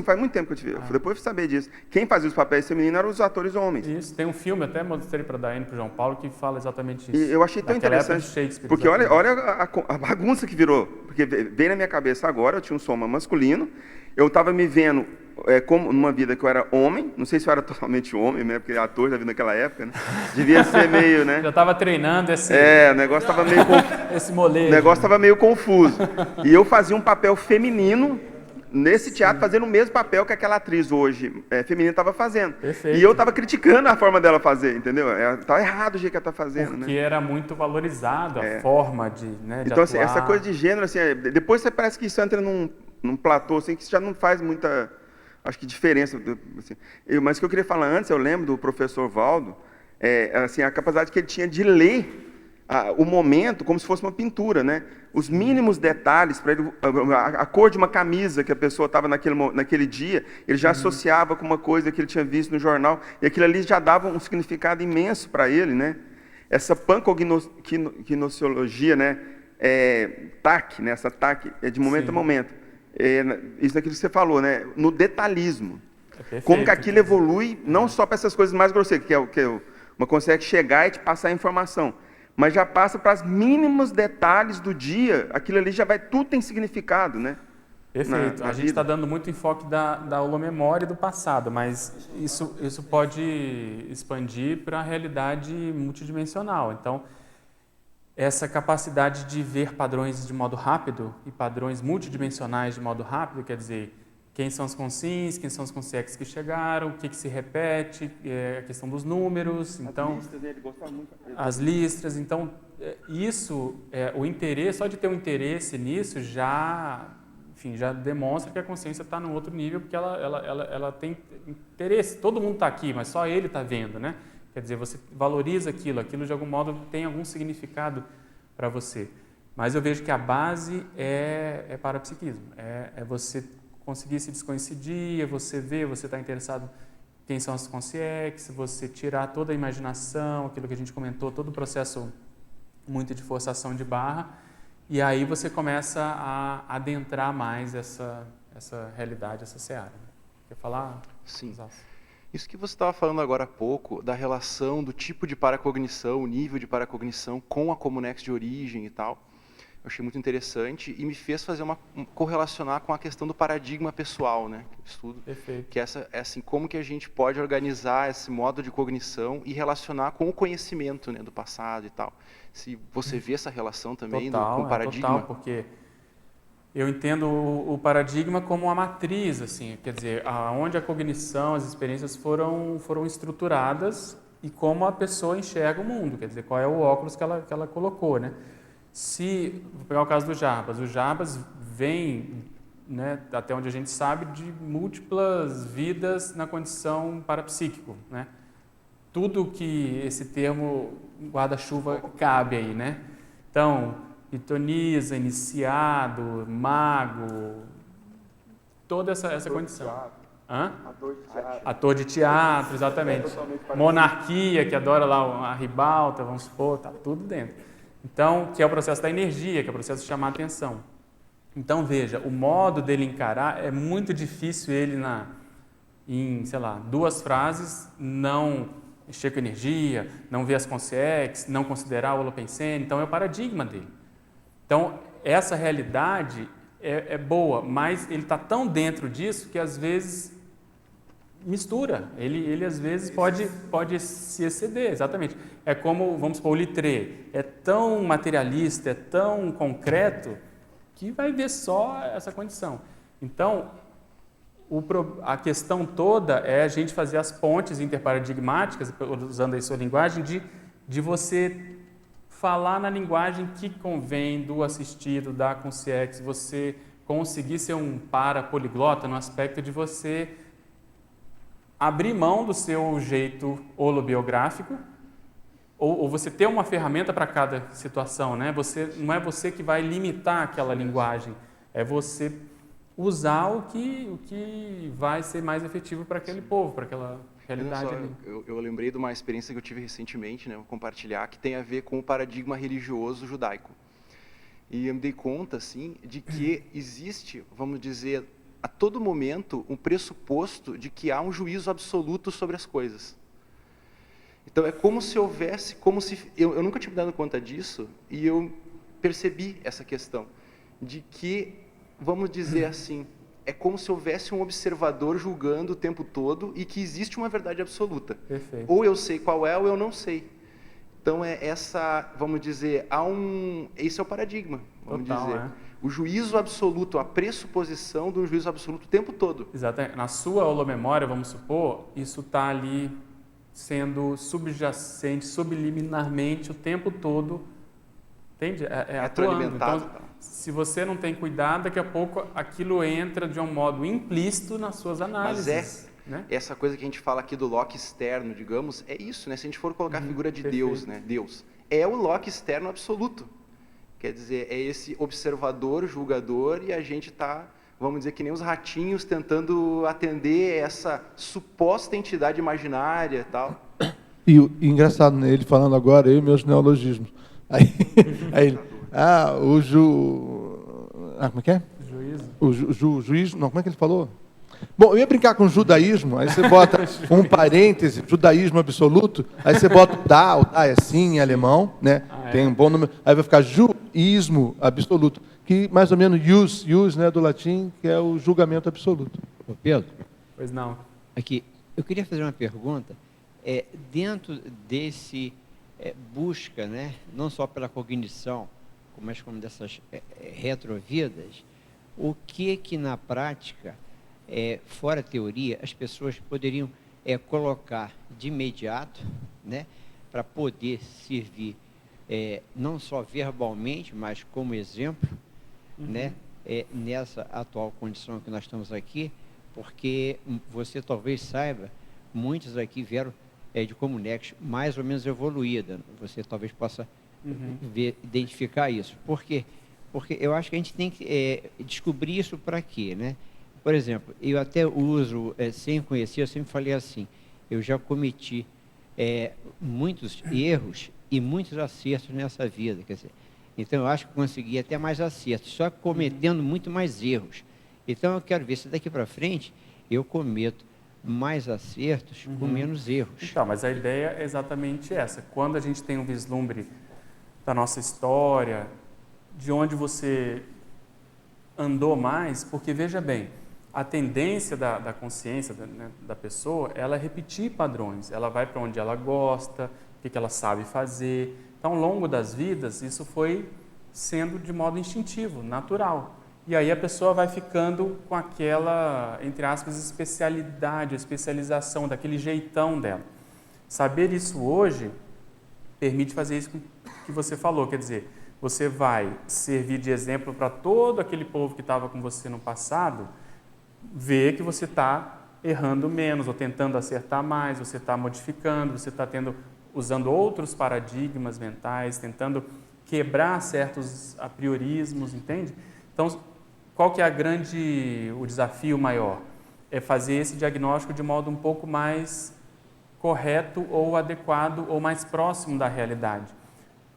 faz muito tempo que eu tive. Depois eu fui saber disso. Quem fazia os papéis femininos eram os atores homens. Isso, tem um filme, até mostrei para a Daiane e para o João Paulo, que fala exatamente isso. E eu achei tão interessante, porque olha a bagunça que virou. Porque veio na minha cabeça agora, eu tinha um soma masculino, eu estava me vendo como numa vida que eu era homem, não sei se eu era totalmente homem, né, porque ator já vi naquela época, né? Devia ser meio, né? Já estava treinando esse... o negócio estava meio... esse molejo. O negócio estava meio confuso. E eu fazia um papel feminino nesse teatro, fazendo o mesmo papel que aquela atriz hoje feminina estava fazendo. Perfeito. E eu estava criticando a forma dela fazer, entendeu? Estava errado o jeito que ela está fazendo. Porque né? era muito valorizado a forma de, né, de então, atuar. Assim, essa coisa de gênero, assim, depois você parece que isso entra num platô, assim, que já não faz muita, acho que, diferença. Assim. Mas o que eu queria falar antes, eu lembro do professor Valdo, assim, a capacidade que ele tinha de ler o momento como se fosse uma pintura, né? Os mínimos detalhes para ele, a cor de uma camisa que a pessoa estava naquele dia, ele já associava com uma coisa que ele tinha visto no jornal, e aquilo ali já dava um significado imenso para ele, né? Essa pancognosciologia, né? TAC, né? Essa TAC é de momento a momento. Isso daquilo que você falou, né? No detalhismo. como que aquilo evolui, não só para essas coisas mais grosseiras, uma consegue chegar e te passar a informação, mas já passa para os mínimos detalhes do dia, aquilo ali já vai, tudo tem significado, né? Perfeito. A gente está dando muito enfoque da holomemória do passado, mas isso pode expandir para a realidade multidimensional. Então, essa capacidade de ver padrões de modo rápido e padrões multidimensionais de modo rápido, quer dizer, quem são os consins, quem são os consiex que chegaram, o que se repete, a questão dos números, então as listras, então isso, o interesse, só de ter um interesse nisso já demonstra que a consciência está num outro nível, porque ela tem interesse. Todo mundo está aqui, mas só ele está vendo, né? Quer dizer, você valoriza aquilo de algum modo tem algum significado para você. Mas eu vejo que a base é parapsiquismo, é você conseguir se descoincidir, você ver, você está interessado em quem são as consciências, você tirar toda a imaginação, aquilo que a gente comentou, todo o processo muito de forçação de barra, e aí você começa a adentrar mais essa realidade, essa seara. Quer falar? Sim. Isso que você estava falando agora há pouco, da relação do tipo de paracognição, o nível de paracognição com a Comunex de origem e tal, eu achei muito interessante e me fez fazer correlacionar com a questão do paradigma pessoal, né, que eu estudo. Perfeito. Que é assim, como que a gente pode organizar esse modo de cognição e relacionar com o conhecimento, né, do passado e tal. Se você vê essa relação também com o paradigma. Total, porque eu entendo o paradigma como uma matriz, assim, quer dizer, onde a cognição, as experiências foram estruturadas e como a pessoa enxerga o mundo, quer dizer, qual é o óculos que ela colocou, né? Vou pegar o caso do Jarbas. O Jarbas vem, né, até onde a gente sabe, de múltiplas vidas na condição parapsíquico, né? Tudo que esse termo guarda-chuva cabe aí, né? Então, pitonisa, iniciado, mago, toda essa condição. Ator de teatro, exatamente. Monarquia, que adora lá a ribalta, vamos supor, tá tudo dentro. Então, que é o processo da energia, que é o processo de chamar a atenção. Então, veja, o modo dele encarar é muito difícil ele em, sei lá, 2 frases, não mexer com energia, não ver as consciências, não considerar o holopensene. Então, é o paradigma dele. Então, essa realidade é boa, mas ele está tão dentro disso que, às vezes, mistura. Ele às vezes, pode se exceder, exatamente. É como, vamos supor, o Littré. É tão materialista, é tão concreto, que vai ver só essa condição. Então, a questão toda é a gente fazer as pontes interparadigmáticas, usando aí sua linguagem, de você falar na linguagem que convém do assistido, da consciência, você conseguir ser um parapoliglota no aspecto de você abrir mão do seu jeito holobiográfico, ou você ter uma ferramenta para cada situação, né? Não é você que vai limitar aquela linguagem, é você usar o que vai ser mais efetivo para aquele povo, para aquela realidade ali. Eu lembrei de uma experiência que eu tive recentemente, né, vou compartilhar, que tem a ver com o paradigma religioso judaico. E eu me dei conta, assim, de que existe, vamos dizer, a todo momento, um pressuposto de que há um juízo absoluto sobre as coisas. Então, é como se houvesse, eu nunca tinha me dado conta disso, e eu percebi essa questão, de que, vamos dizer assim, é como se houvesse um observador julgando o tempo todo e que existe uma verdade absoluta. Perfeito. Ou eu sei qual é, ou eu não sei. Então, vamos dizer, esse é o paradigma, vamos dizer. O juízo absoluto, a pressuposição do juízo absoluto o tempo todo. Exatamente. Na sua holomemória, vamos supor, isso está ali sendo subjacente, subliminarmente o tempo todo, entende? Atuando. Então, se você não tem cuidado, daqui a pouco aquilo entra de um modo implícito nas suas análises. Né? Essa coisa que a gente fala aqui do Locke externo, digamos, é isso, né? Se a gente for colocar a figura de perfeito. Deus, né? Deus é o Locke externo absoluto. Quer dizer, é esse observador, julgador, e a gente está, vamos dizer, que nem os ratinhos tentando atender essa suposta entidade imaginária e tal. E engraçado, né? Ele falando agora, eu e meus neologismos. Aí ele, como é que é? Juízo. O juiz, não, como é que ele falou? Bom, eu ia brincar com judaísmo, aí você bota um parêntese, judaísmo absoluto, aí você bota o da é sim em alemão, né? Tem um bom número, aí vai ficar juísmo absoluto, que mais ou menos ius, né, do latim, que é o julgamento absoluto. Ô Pedro? Pois não. Aqui, eu queria fazer uma pergunta, dentro desse busca, né, não só pela cognição, mas como dessas retrovidas, o que na prática, fora a teoria, as pessoas poderiam colocar de imediato, né, para poder servir não só verbalmente, mas como exemplo, né, nessa atual condição que nós estamos aqui, porque você talvez saiba, muitos aqui vieram de Comunex mais ou menos evoluída, você talvez possa identificar isso. Por quê? Porque eu acho que a gente tem que descobrir isso para quê, né? Por exemplo, eu até uso, sem conhecer, eu sempre falei assim, eu já cometi muitos erros e muitos acertos nessa vida, quer dizer, então eu acho que consegui até mais acertos, só cometendo muito mais erros. Então eu quero ver se daqui para frente eu cometo mais acertos com menos erros. Então, mas a ideia é exatamente essa. Quando a gente tem um vislumbre da nossa história, de onde você andou mais, porque veja bem, a tendência da consciência da pessoa, ela é repetir padrões. Ela vai para onde ela gosta, o que ela sabe fazer. Então, ao longo das vidas, isso foi sendo de modo instintivo, natural. E aí a pessoa vai ficando com aquela, entre aspas, especialidade, especialização, daquele jeitão dela. Saber isso hoje permite fazer isso que você falou, quer dizer, você vai servir de exemplo para todo aquele povo que estava com você no passado, ver que você está errando menos, ou tentando acertar mais, você está modificando, você está usando outros paradigmas mentais, tentando quebrar certos apriorismos, entende? Então, qual que é o desafio maior? É fazer esse diagnóstico de modo um pouco mais correto ou adequado ou mais próximo da realidade.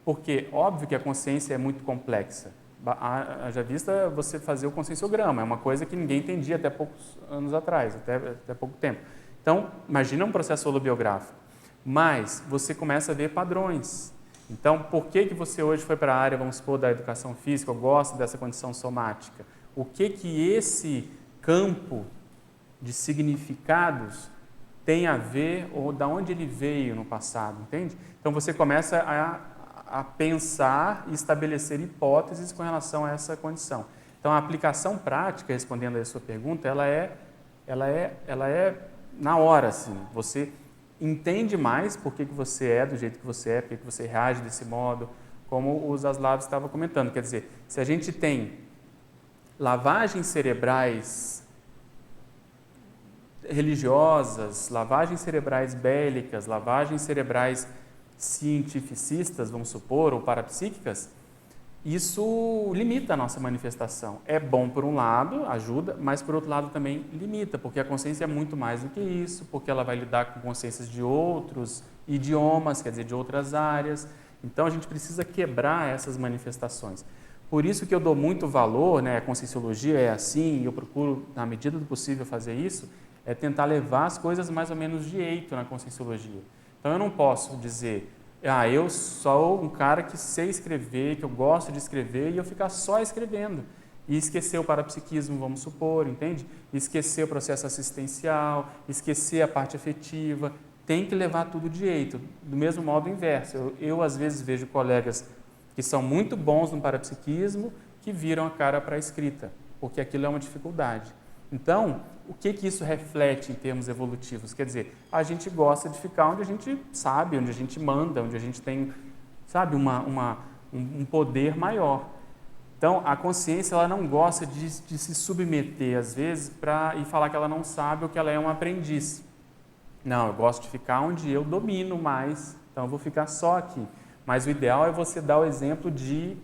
Porque, óbvio que a consciência é muito complexa. Haja vista você fazer o conscienciograma, é uma coisa que ninguém entendia até poucos anos atrás, até pouco tempo. Então, imagina um processo holobiográfico. Mas você começa a ver padrões. Então, por que você hoje foi para a área, vamos supor, da educação física, ou gosta dessa condição somática? O que esse campo de significados tem a ver, ou da onde ele veio no passado, entende? Então, você começa a pensar e estabelecer hipóteses com relação a essa condição. Então, a aplicação prática, respondendo a sua pergunta, ela é na hora, assim. Você entende mais por que você é do jeito que você é, por que você reage desse modo, como o Zaslav estava comentando. Quer dizer, se a gente tem lavagens cerebrais religiosas, lavagens cerebrais bélicas, lavagens cerebrais cientificistas, vamos supor, ou parapsíquicas, isso limita a nossa manifestação. É bom por um lado, ajuda, mas por outro lado também limita, porque a consciência é muito mais do que isso, porque ela vai lidar com consciências de outros idiomas, quer dizer, de outras áreas. Então a gente precisa quebrar essas manifestações. Por isso que eu dou muito valor, né, a conscienciologia é assim, e eu procuro, na medida do possível, fazer isso, é tentar levar as coisas mais ou menos de jeito na conscienciologia. Então eu não posso dizer, eu sou um cara que sei escrever, que eu gosto de escrever, e eu ficar só escrevendo. E esquecer o parapsiquismo, vamos supor, entende? Esquecer o processo assistencial, esquecer a parte afetiva. Tem que levar tudo de jeito. Do mesmo modo inverso. Eu às vezes vejo colegas que são muito bons no parapsiquismo, que viram a cara para a escrita, porque aquilo é uma dificuldade. Então, o que isso reflete em termos evolutivos? Quer dizer, a gente gosta de ficar onde a gente sabe, onde a gente manda, onde a gente tem, sabe, um poder maior. Então, a consciência ela não gosta de se submeter, às vezes, e falar que ela não sabe ou que ela é um aprendiz. Não, eu gosto de ficar onde eu domino mais, então eu vou ficar só aqui. Mas o ideal é você dar o exemplo de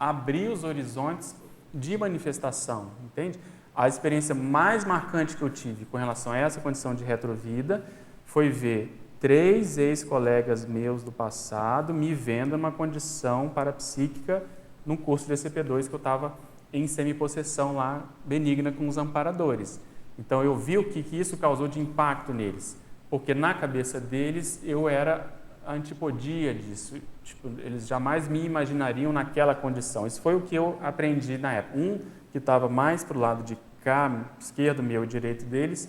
abrir os horizontes de manifestação, entende? A experiência mais marcante que eu tive com relação a essa condição de retrovida foi ver 3 ex-colegas meus do passado me vendo numa condição parapsíquica num curso de ECP2 que eu estava em semipossessão lá, benigna com os amparadores. Então eu vi o que isso causou de impacto neles, porque na cabeça deles eu era a antipodia disso, tipo, eles jamais me imaginariam naquela condição. Isso foi o que eu aprendi na época. Um que estava mais para o lado de cá, esquerdo meu, direito deles,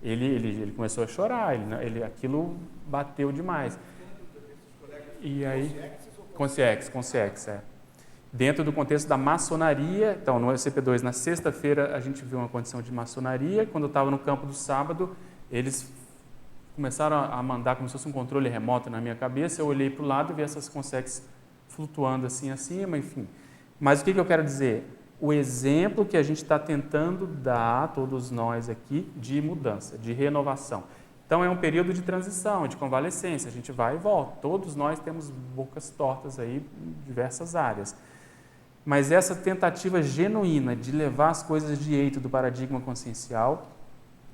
ele começou a chorar, aquilo bateu demais. E aí, Consciex, é. Dentro do contexto da maçonaria, então no SCP-2, na sexta-feira, a gente viu uma condição de maçonaria. Quando eu estava no campo do sábado, eles começaram a mandar como se fosse um controle remoto na minha cabeça. Eu olhei para o lado e vi essas Consciex flutuando assim acima, enfim. Mas o que eu quero dizer? O exemplo que a gente está tentando dar, todos nós aqui, de mudança, de renovação. Então, é um período de transição, de convalescência, a gente vai e volta. Todos nós temos bocas tortas aí em diversas áreas. Mas essa tentativa genuína de levar as coisas de jeito do paradigma consciencial,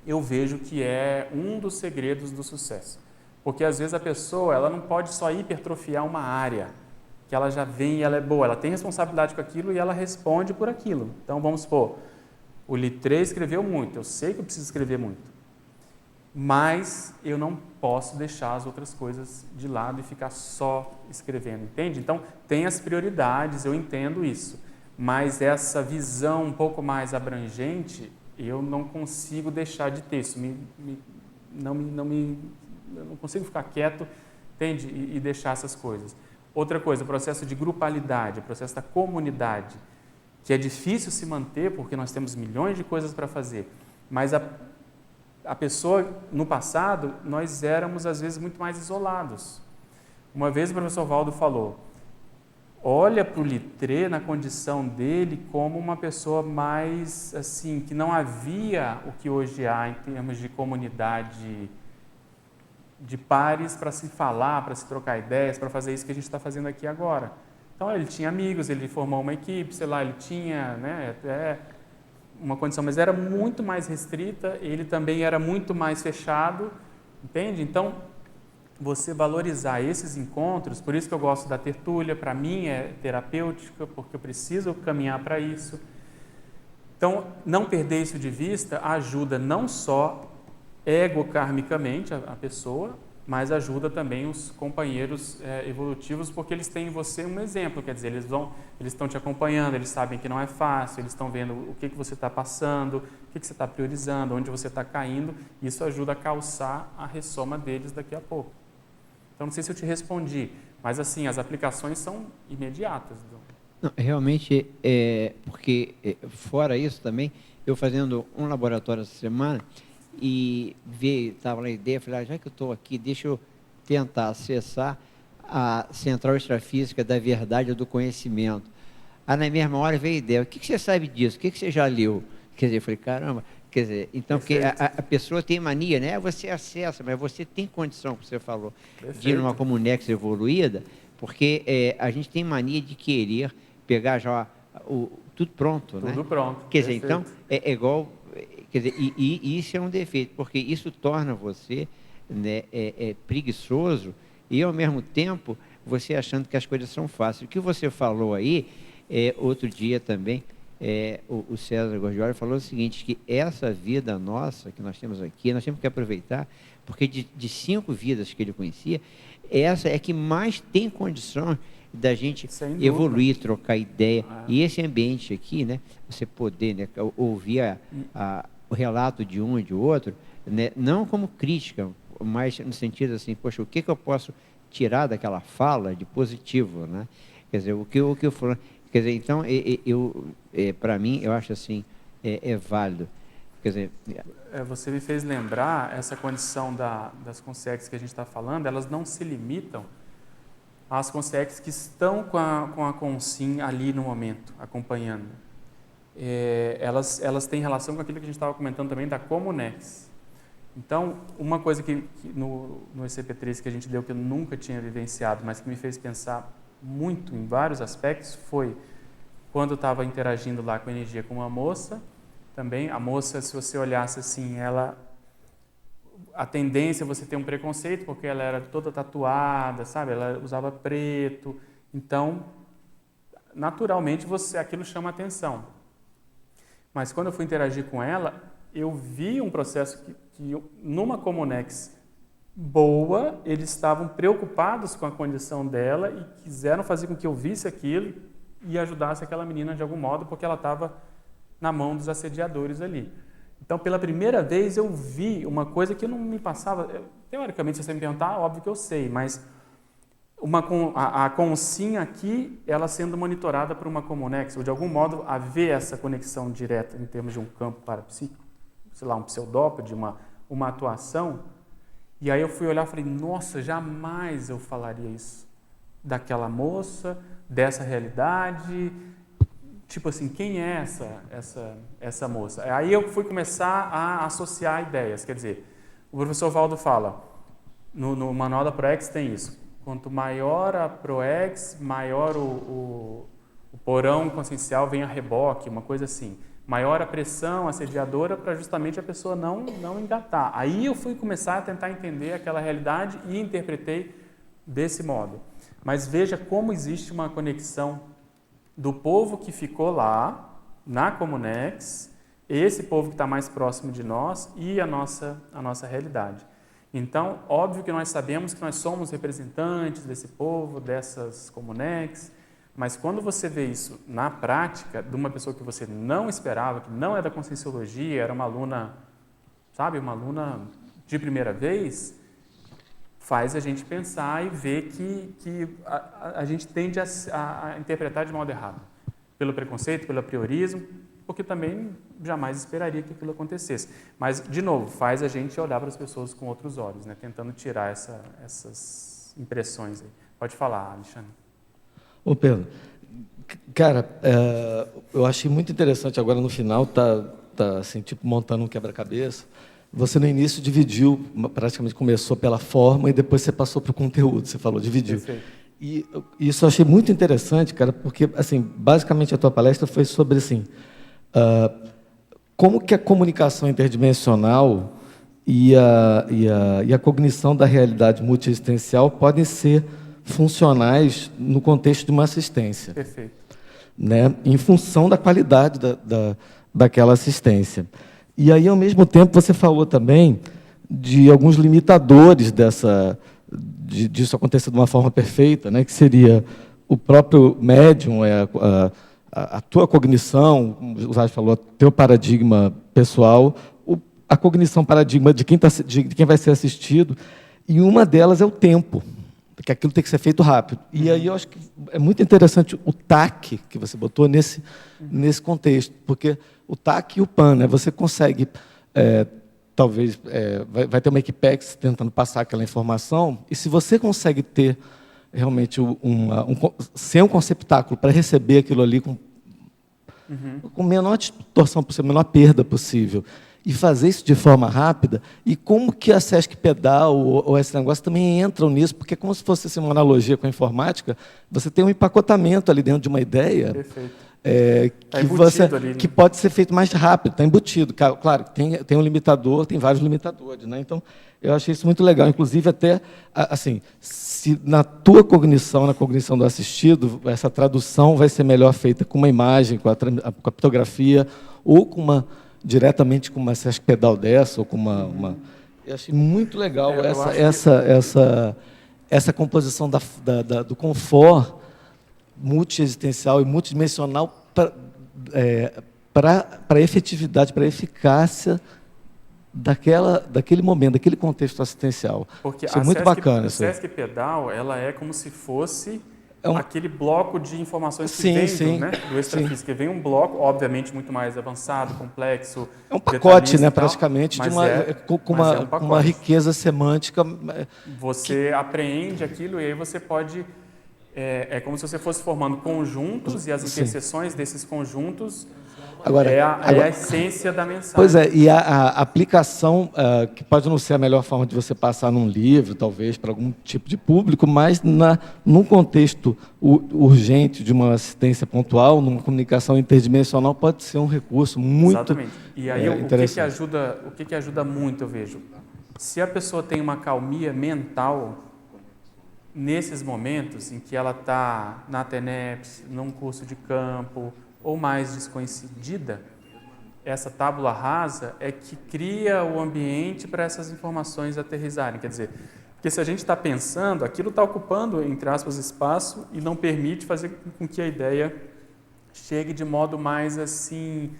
eu vejo que é um dos segredos do sucesso. Porque, às vezes, a pessoa ela não pode só hipertrofiar uma área, que ela já vem e ela é boa, ela tem responsabilidade com aquilo e ela responde por aquilo. Então, vamos supor, o Littré escreveu muito, eu sei que eu preciso escrever muito, mas eu não posso deixar as outras coisas de lado e ficar só escrevendo, entende? Então, tem as prioridades, eu entendo isso, mas essa visão um pouco mais abrangente, eu não consigo deixar de ter isso, eu não consigo ficar quieto, entende? E deixar essas coisas. Outra coisa, o processo de grupalidade, o processo da comunidade, que é difícil se manter porque nós temos milhões de coisas para fazer, mas a pessoa, no passado, nós éramos às vezes muito mais isolados. Uma vez o professor Valdo falou, olha para o Littré na condição dele como uma pessoa mais, assim, que não havia o que hoje há em termos de comunidade de pares para se falar, para se trocar ideias, para fazer isso que a gente está fazendo aqui agora. Então, ele tinha amigos, ele formou uma equipe, sei lá, ele tinha, né, até uma condição, mas era muito mais restrita, ele também era muito mais fechado, entende? Então, você valorizar esses encontros, por isso que eu gosto da tertúlia, para mim é terapêutica, porque eu preciso caminhar para isso. Então, não perder isso de vista ajuda não só ego-karmicamente a pessoa, mas ajuda também os companheiros evolutivos, porque eles têm em você um exemplo, quer dizer, eles estão te acompanhando, eles sabem que não é fácil, eles estão vendo o que você está passando, o que você está priorizando, onde você está caindo, e isso ajuda a calçar a ressoma deles daqui a pouco. Então, não sei se eu te respondi, mas assim, as aplicações são imediatas. Não, realmente, porque fora isso também, eu fazendo um laboratório essa semana, e estava na ideia, falei, já que eu estou aqui, deixa eu tentar acessar a central extrafísica da verdade ou do conhecimento. Aí, na mesma hora, veio a ideia, o que você sabe disso? O que você já leu? Quer dizer, eu falei, caramba, quer dizer, então, porque a pessoa tem mania, né? Você acessa, mas você tem condição, como você falou, de ir numa Comunex evoluída, porque a gente tem mania de querer pegar já tudo pronto, né? Tudo pronto. Quer dizer, então, é igual... Quer dizer, e isso é um defeito, porque isso torna você, né, preguiçoso e, ao mesmo tempo, você achando que as coisas são fáceis. O que você falou aí, outro dia também, o César Gordioli falou o seguinte, que essa vida nossa que nós temos aqui, nós temos que aproveitar, porque de 5 vidas que ele conhecia, essa é que mais tem condições da gente evoluir, trocar ideia. E esse ambiente aqui, né, você poder, né, ouvir o relato de um e de outro, né, não como crítica, mas no sentido assim, poxa, o que eu posso tirar daquela fala de positivo, né? Quer dizer, o que eu falo, quer dizer, então, para mim, eu acho assim, é válido. Quer dizer... Você me fez lembrar, essa condição das consciências que a gente está falando, elas não se limitam às consciências que estão com a Consim ali no momento, acompanhando. Elas têm relação com aquilo que a gente estava comentando também da Comunex. Então, uma coisa que no SCP-3 que a gente deu que eu nunca tinha vivenciado, mas que me fez pensar muito em vários aspectos, foi quando eu estava interagindo lá com a energia com uma moça, também, a moça, se você olhasse assim, a tendência é você ter um preconceito, porque ela era toda tatuada, sabe? Ela usava preto, então, naturalmente, aquilo chama atenção. mas quando eu fui interagir com ela, eu vi um processo que numa Comunex boa, eles estavam preocupados com a condição dela e quiseram fazer com que eu visse aquilo e ajudasse aquela menina de algum modo, porque ela estava na mão dos assediadores ali. Então, pela primeira vez, eu vi uma coisa que não me passava... Teoricamente, se você me perguntar, óbvio que eu sei, mas a Consim aqui, ela sendo monitorada por uma Comunex, ou de algum modo haver essa conexão direta em termos de um campo parapsíquico, sei lá, um pseudópode, uma atuação. E aí eu fui olhar e falei, nossa, jamais eu falaria isso daquela moça, dessa realidade, tipo assim, quem é essa moça? Aí eu fui começar a associar ideias, quer dizer, o professor Valdo fala, no manual da ProEx tem isso, quanto maior a ProEx, maior o porão consciencial vem a reboque, uma coisa assim. Maior a pressão assediadora para justamente a pessoa não engatar. Aí eu fui começar a tentar entender aquela realidade e interpretei desse modo. Mas veja como existe uma conexão do povo que ficou lá, na Comunex, esse povo que está mais próximo de nós e a nossa realidade. Então, óbvio que nós sabemos que nós somos representantes desse povo, dessas Comunex, mas quando você vê isso na prática, de uma pessoa que você não esperava, que não é da Conscienciologia, era uma aluna, sabe, uma aluna de primeira vez, faz a gente pensar e ver que a gente tende a interpretar de modo errado. Pelo preconceito, pelo apriorismo, porque também jamais esperaria que aquilo acontecesse. Mas, de novo, faz a gente olhar para as pessoas com outros olhos, né? Tentando tirar essas impressões aí. Pode falar, Alexandre. Ô Pedro, cara, eu achei muito interessante agora no final, tá assim, tipo montando um quebra-cabeça. Você no início dividiu, praticamente começou pela forma e depois você passou para o conteúdo, você falou, dividiu. Perfeito. E isso eu achei muito interessante, cara, porque assim, basicamente a tua palestra foi sobre assim, como que a comunicação interdimensional e a cognição da realidade multiexistencial podem ser funcionais no contexto de uma assistência. Perfeito. Né, em função da qualidade daquela assistência. E aí, ao mesmo tempo, você falou também de alguns limitadores disso acontecer de uma forma perfeita, né, que seria o próprio médium, a tua cognição, como o Zay falou, teu paradigma pessoal, a cognição paradigma de quem vai ser assistido, e uma delas é o tempo, porque aquilo tem que ser feito rápido. E aí eu acho que é muito interessante o TAC que você botou nesse contexto, porque o TAC e o PAN, né, você consegue, talvez, vai ter uma Equipex tentando passar aquela informação, e se você consegue ter realmente ser um conceptáculo para receber aquilo ali com menor distorção possível, menor perda possível, e fazer isso de forma rápida, e como que a Sesc Pedal ou esse negócio também entram nisso, porque é como se fosse assim, uma analogia com a informática, você tem um empacotamento ali dentro de uma ideia que pode ser feito mais rápido, está embutido. Claro, tem um limitador, tem vários limitadores, né? Então, eu achei isso muito legal. Inclusive, até, assim, se na tua cognição, na cognição do assistido, essa tradução vai ser melhor feita com uma imagem, com a pictografia, ou diretamente com uma Sesc Pedal dessa, ou com uma... Eu achei muito legal essa composição do confort multiexistencial e multidimensional para a efetividade, para a eficácia daquele momento, daquele contexto assistencial. Porque isso é muito bacana. A Sesc Pedal, ela é como se fosse aquele bloco de informações que vem do extrafísico. Vem um bloco, obviamente, muito mais avançado, complexo. É um pacote, né, praticamente, com uma riqueza semântica. Você apreende aquilo e aí você pode... É como se você fosse formando conjuntos e as interseções desses conjuntos é a essência da mensagem. Pois é, e a aplicação, que pode não ser a melhor forma de você passar num livro, talvez, para algum tipo de público, mas num contexto urgente de uma assistência pontual, numa comunicação interdimensional, pode ser um recurso muito Exatamente. E aí, o que ajuda muito, eu vejo? Se a pessoa tem uma calmia mental, nesses momentos em que ela está na TENEPS, num curso de campo, ou mais descoincidida, essa tábula rasa é que cria o ambiente para essas informações aterrissarem. Quer dizer, porque se a gente está pensando, aquilo está ocupando, entre aspas, espaço e não permite fazer com que a ideia chegue de modo mais assim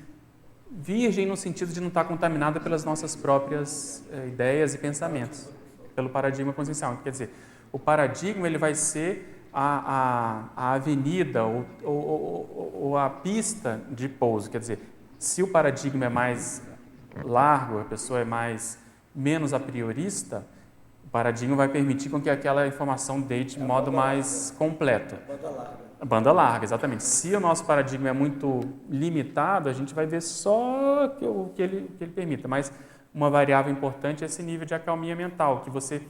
virgem, no sentido de não estar contaminada pelas nossas próprias ideias e pensamentos, pelo paradigma consciencial. Quer dizer, o paradigma ele vai ser a avenida ou a pista de pouso. Quer dizer, se o paradigma é mais largo, a pessoa é menos a priorista, o paradigma vai permitir com que aquela informação deite de modo mais completo. Banda larga. Banda larga, exatamente. Se o nosso paradigma é muito limitado, a gente vai ver só o que ele permita. Mas uma variável importante é esse nível de acalmia mental, que você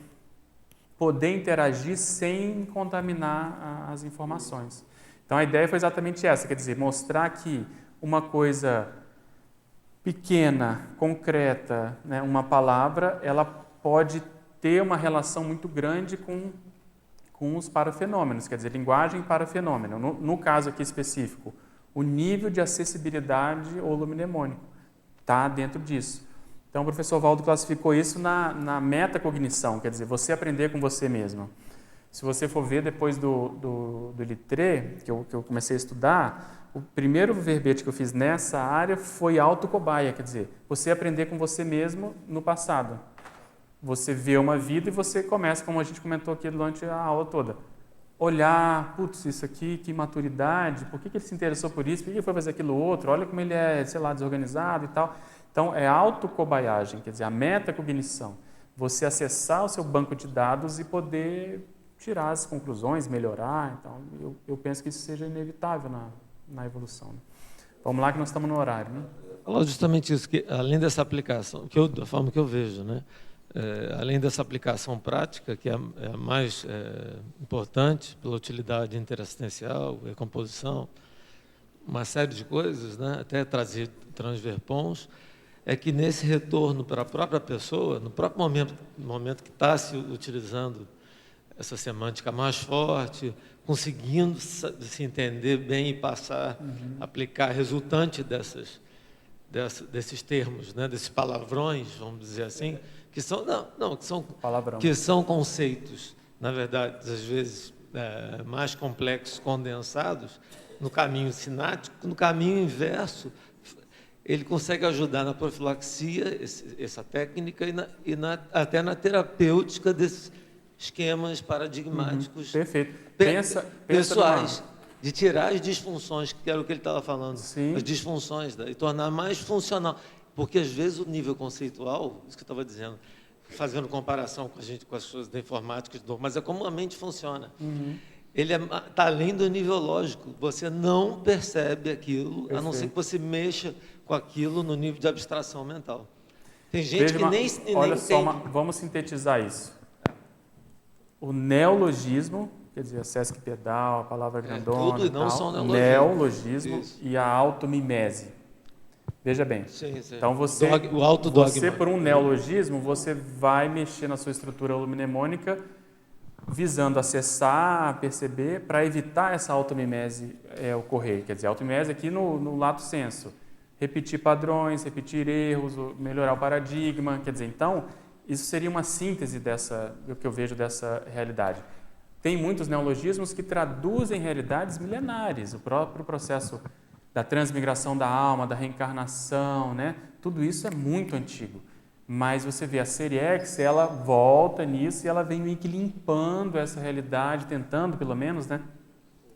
poder interagir sem contaminar as informações. Então a ideia foi exatamente essa, quer dizer, mostrar que uma coisa pequena, concreta, né, uma palavra, ela pode ter uma relação muito grande com os parafenômenos, quer dizer, linguagem para fenômeno. No caso aqui específico, o nível de acessibilidade holomnemônico está dentro disso. Então, o professor Valdo classificou isso na metacognição, quer dizer, você aprender com você mesmo. Se você for ver depois do Littré, que eu comecei a estudar, o primeiro verbete que eu fiz nessa área foi autocobaia, quer dizer, você aprender com você mesmo no passado. Você vê uma vida e você começa, como a gente comentou aqui durante a aula toda, olhar, putz, isso aqui, que maturidade, por que ele se interessou por isso, por que ele foi fazer aquilo outro, olha como ele é, sei lá, desorganizado e tal. Então, é autocobaiagem, quer dizer, a metacognição. Você acessar o seu banco de dados e poder tirar as conclusões, melhorar. Então, eu penso que isso seja inevitável na evolução. Vamos lá que nós estamos no horário, né? Falou justamente isso, que além dessa aplicação, da forma que eu vejo, né? Além dessa aplicação prática, que é a mais importante pela utilidade interassistencial, recomposição, uma série de coisas, né? Até trazer transverpons, é que nesse retorno para a própria pessoa, no próprio momento que está se utilizando essa semântica mais forte, conseguindo se entender bem e passar, aplicar resultante desses termos, né? Desses palavrões, vamos dizer assim, que são conceitos, na verdade, às vezes mais complexos, condensados, no caminho sinático, no caminho inverso, ele consegue ajudar na profilaxia, essa técnica, até na terapêutica desses esquemas paradigmáticos pessoais, de tirar as disfunções, que era o que ele estava falando, as disfunções, e tornar mais funcional. Porque, às vezes, o nível conceitual, isso que eu estava dizendo, fazendo comparação com as coisas da informática, mas é como a mente funciona. Ele está além do nível lógico. Você não percebe aquilo, a não ser que você mexa com aquilo no nível de abstração mental. Tem gente que nem olha só, vamos sintetizar isso. O neologismo, quer dizer, a Sesc Pedal, a palavra grandona, tudo e não são neologismo e a automimese. Veja bem. Sim. Então, você por um neologismo, você vai mexer na sua estrutura holomnemônica visando acessar, perceber, para evitar essa automimese ocorrer. Quer dizer, a automimese aqui no lato sensu. Repetir padrões, repetir erros, melhorar o paradigma. Quer dizer, então, isso seria uma síntese do que eu vejo dessa realidade. Tem muitos neologismos que traduzem realidades milenares. O próprio processo da transmigração da alma, da reencarnação, né? Tudo isso é muito antigo. Mas você vê a série X, ela volta nisso e ela vem meio que limpando essa realidade, tentando, pelo menos, né,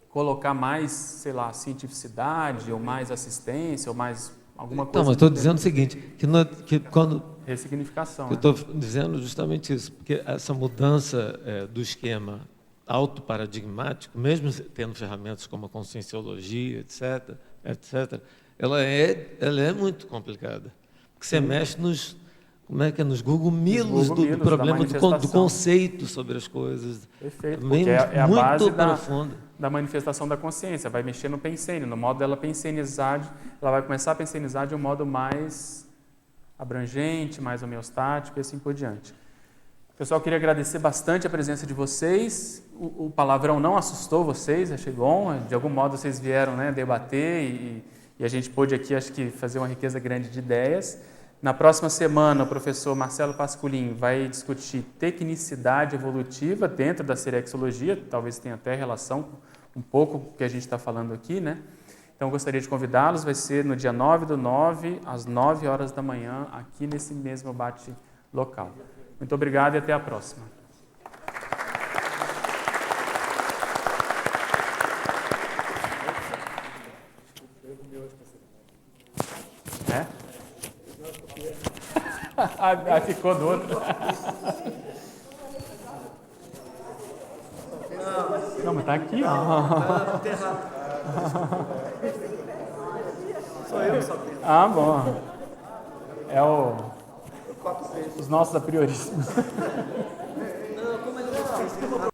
colocar mais, sei lá, cientificidade, ou mais assistência, ou mais alguma coisa. Não, mas estou dizendo o seguinte, que quando... Ressignificação. Eu estou dizendo justamente isso, porque essa mudança do esquema autoparadigmático, mesmo tendo ferramentas como a conscienciologia, etc., ela é muito complicada. Porque você mexe nos Google Milos do problema do conceito sobre as coisas. Perfeito, porque é a base da manifestação da consciência. Vai mexer no pensene, no modo dela pensenizar, ela vai começar a pensenizar de um modo mais abrangente, mais homeostático e assim por diante. Pessoal, eu queria agradecer bastante a presença de vocês. O palavrão não assustou vocês, achei bom. De algum modo vocês vieram, né, debater e e a gente pôde aqui, acho que, fazer uma riqueza grande de ideias. Na próxima semana, o professor Marcelo Pasculin vai discutir tecnicidade evolutiva dentro da serexologia, talvez tenha até relação um pouco com o que a gente está falando aqui, né? Então, eu gostaria de convidá-los, vai ser no dia 9/9, às 9 horas da manhã, aqui nesse mesmo bate-local. Muito obrigado e até a próxima. É? Ficou do outro. Não, mas tá aqui, ó. Sou eu, só tenho. Ah, bom. É os nossos apriorismos. Não, como ele não fez,